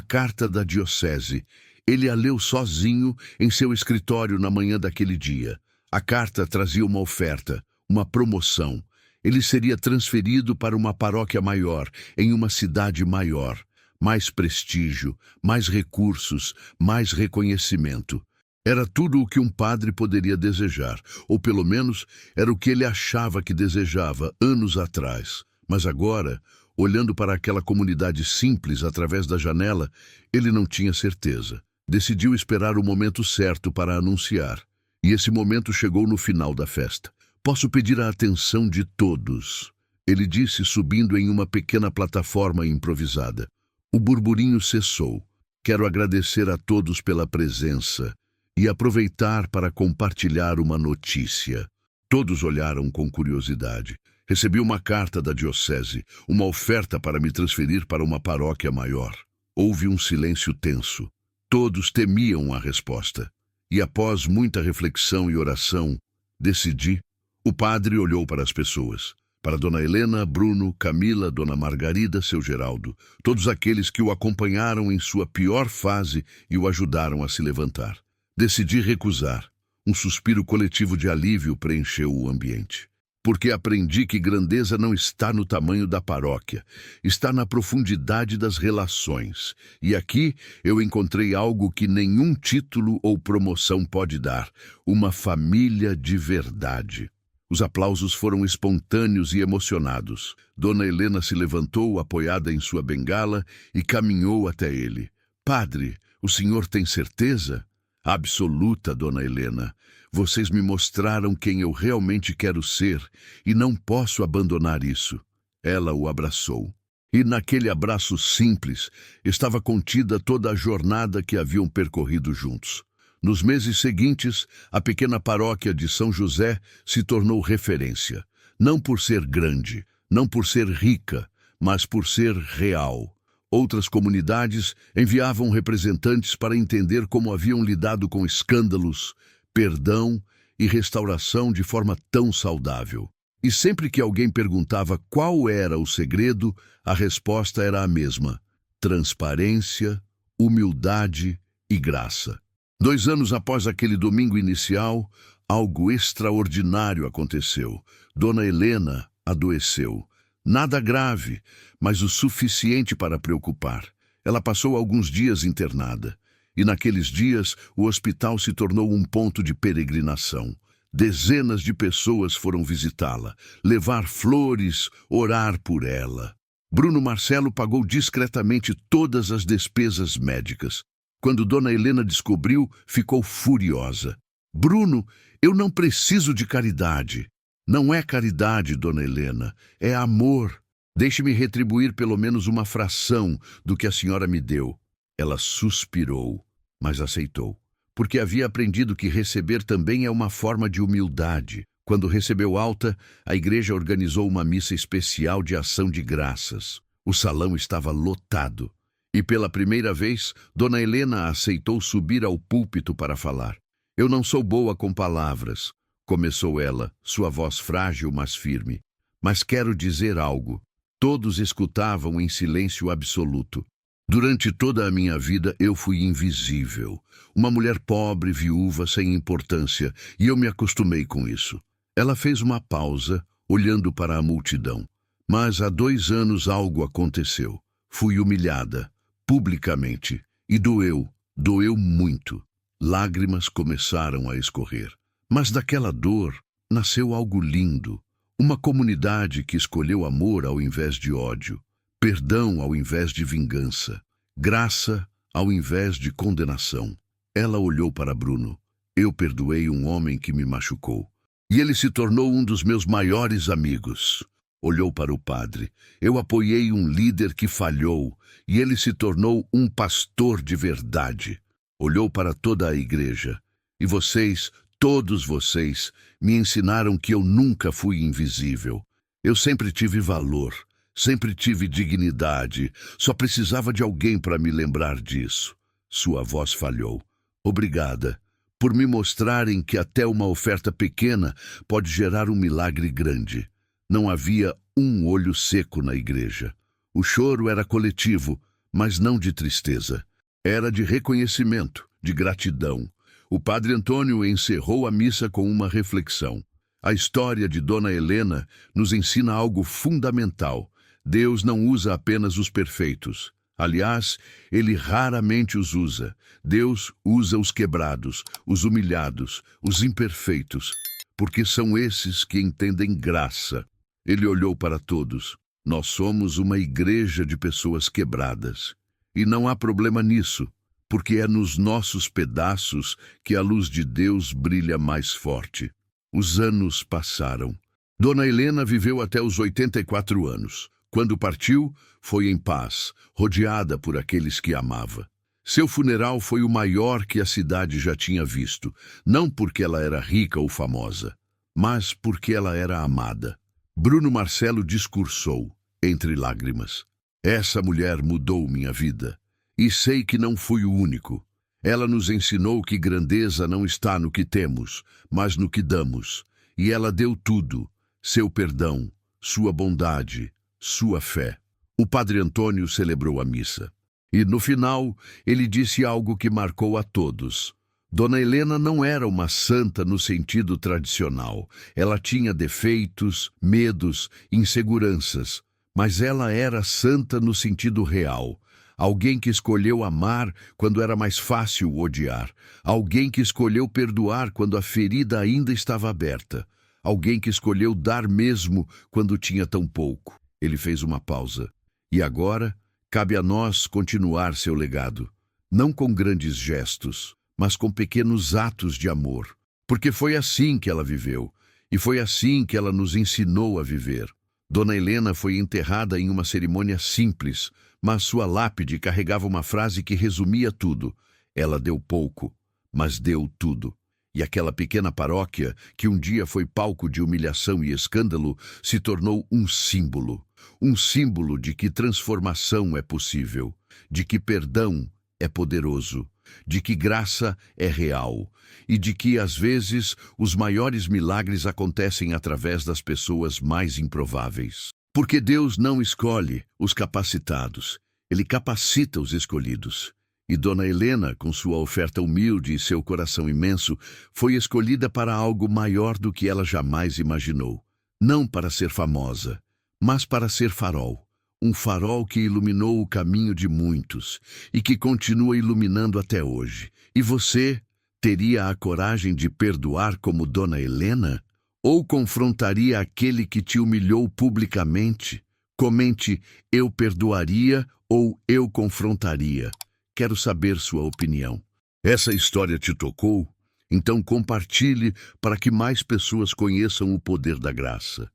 carta da diocese. Ele a leu sozinho em seu escritório na manhã daquele dia. A carta trazia uma oferta, uma promoção. Ele seria transferido para uma paróquia maior, em uma cidade maior. Mais prestígio, mais recursos, mais reconhecimento. Era tudo o que um padre poderia desejar, ou pelo menos era o que ele achava que desejava anos atrás. Mas agora, olhando para aquela comunidade simples através da janela, ele não tinha certeza. Decidiu esperar o momento certo para anunciar. E esse momento chegou no final da festa. Posso pedir a atenção de todos, ele disse, subindo em uma pequena plataforma improvisada. O burburinho cessou. Quero agradecer a todos pela presença e aproveitar para compartilhar uma notícia. Todos olharam com curiosidade. Recebi uma carta da diocese, uma oferta para me transferir para uma paróquia maior. Houve um silêncio tenso. Todos temiam a resposta. E após muita reflexão e oração, decidi. O padre olhou para as pessoas. Para Dona Helena, Bruno, Camila, Dona Margarida, seu Geraldo. Todos aqueles que o acompanharam em sua pior fase e o ajudaram a se levantar. Decidi recusar. Um suspiro coletivo de alívio preencheu o ambiente. Porque aprendi que grandeza não está no tamanho da paróquia, está na profundidade das relações. E aqui eu encontrei algo que nenhum título ou promoção pode dar: uma família de verdade. Os aplausos foram espontâneos e emocionados. Dona Helena se levantou, apoiada em sua bengala, e caminhou até ele. Padre, o senhor tem certeza? Absoluta, Dona Helena. Vocês me mostraram quem eu realmente quero ser e não posso abandonar isso. Ela o abraçou. E naquele abraço simples estava contida toda a jornada que haviam percorrido juntos. Nos meses seguintes, a pequena paróquia de São José se tornou referência. Não por ser grande, não por ser rica, mas por ser real. Outras comunidades enviavam representantes para entender como haviam lidado com escândalos, perdão e restauração de forma tão saudável. E sempre que alguém perguntava qual era o segredo, a resposta era a mesma: transparência, humildade e graça. 2 anos após aquele domingo inicial, algo extraordinário aconteceu. Dona Helena adoeceu. Nada grave, mas o suficiente para preocupar. Ela passou alguns dias internada. E naqueles dias, o hospital se tornou um ponto de peregrinação. Dezenas de pessoas foram visitá-la, levar flores, orar por ela. Bruno Marcelo pagou discretamente todas as despesas médicas. Quando Dona Helena descobriu, ficou furiosa. Bruno, eu não preciso de caridade. Não é caridade, Dona Helena, é amor. Deixe-me retribuir pelo menos uma fração do que a senhora me deu. Ela suspirou, mas aceitou, porque havia aprendido que receber também é uma forma de humildade. Quando recebeu alta, a igreja organizou uma missa especial de ação de graças. O salão estava lotado. E pela primeira vez, Dona Helena aceitou subir ao púlpito para falar. Eu não sou boa com palavras, começou ela, sua voz frágil, mas firme. Mas quero dizer algo. Todos escutavam em silêncio absoluto. Durante toda a minha vida eu fui invisível. Uma mulher pobre, viúva, sem importância, e eu me acostumei com isso. Ela fez uma pausa, olhando para a multidão. Mas há 2 anos algo aconteceu. Fui humilhada. Publicamente, e doeu muito. Lágrimas começaram a escorrer. Mas daquela dor nasceu algo lindo. Uma comunidade que escolheu amor ao invés de ódio, perdão ao invés de vingança, graça ao invés de condenação. Ela olhou para Bruno. Eu perdoei um homem que me machucou. E ele se tornou um dos meus maiores amigos. Olhou para o padre. Eu apoiei um líder que falhou, e ele se tornou um pastor de verdade. Olhou para toda a igreja. E vocês, todos vocês, me ensinaram que eu nunca fui invisível. Eu sempre tive valor, sempre tive dignidade. Só precisava de alguém para me lembrar disso. Sua voz falhou. Obrigada por me mostrarem que até uma oferta pequena pode gerar um milagre grande. Não havia um olho seco na igreja. O choro era coletivo, mas não de tristeza. Era de reconhecimento, de gratidão. O padre Antônio encerrou a missa com uma reflexão. A história de Dona Helena nos ensina algo fundamental. Deus não usa apenas os perfeitos. Aliás, ele raramente os usa. Deus usa os quebrados, os humilhados, os imperfeitos, porque são esses que entendem graça. Ele olhou para todos. Nós somos uma igreja de pessoas quebradas. E não há problema nisso, porque é nos nossos pedaços que a luz de Deus brilha mais forte. Os anos passaram. Dona Helena viveu até os 84 anos. Quando partiu, foi em paz, rodeada por aqueles que amava. Seu funeral foi o maior que a cidade já tinha visto, não porque ela era rica ou famosa, mas porque ela era amada. Bruno Marcelo discursou, entre lágrimas. Essa mulher mudou minha vida, e sei que não fui o único. Ela nos ensinou que grandeza não está no que temos, mas no que damos. E ela deu tudo, seu perdão, sua bondade, sua fé. O padre Antônio celebrou a missa. E no final, ele disse algo que marcou a todos. Dona Helena não era uma santa no sentido tradicional. Ela tinha defeitos, medos, inseguranças. Mas ela era santa no sentido real. Alguém que escolheu amar quando era mais fácil odiar. Alguém que escolheu perdoar quando a ferida ainda estava aberta. Alguém que escolheu dar mesmo quando tinha tão pouco. Ele fez uma pausa. E agora, cabe a nós continuar seu legado. Não com grandes gestos, mas com pequenos atos de amor. Porque foi assim que ela viveu. E foi assim que ela nos ensinou a viver. Dona Helena foi enterrada em uma cerimônia simples, mas sua lápide carregava uma frase que resumia tudo. Ela deu pouco, mas deu tudo. E aquela pequena paróquia, que um dia foi palco de humilhação e escândalo, se tornou um símbolo. Um símbolo de que transformação é possível, de que perdão é poderoso, de que graça é real e de que, às vezes, os maiores milagres acontecem através das pessoas mais improváveis. Porque Deus não escolhe os capacitados, Ele capacita os escolhidos. E Dona Helena, com sua oferta humilde e seu coração imenso, foi escolhida para algo maior do que ela jamais imaginou. Não para ser famosa, mas para ser farol. Um farol que iluminou o caminho de muitos e que continua iluminando até hoje. E você teria a coragem de perdoar como Dona Helena? Ou confrontaria aquele que te humilhou publicamente? Comente, eu perdoaria ou eu confrontaria. Quero saber sua opinião. Essa história te tocou? Então compartilhe para que mais pessoas conheçam o poder da graça.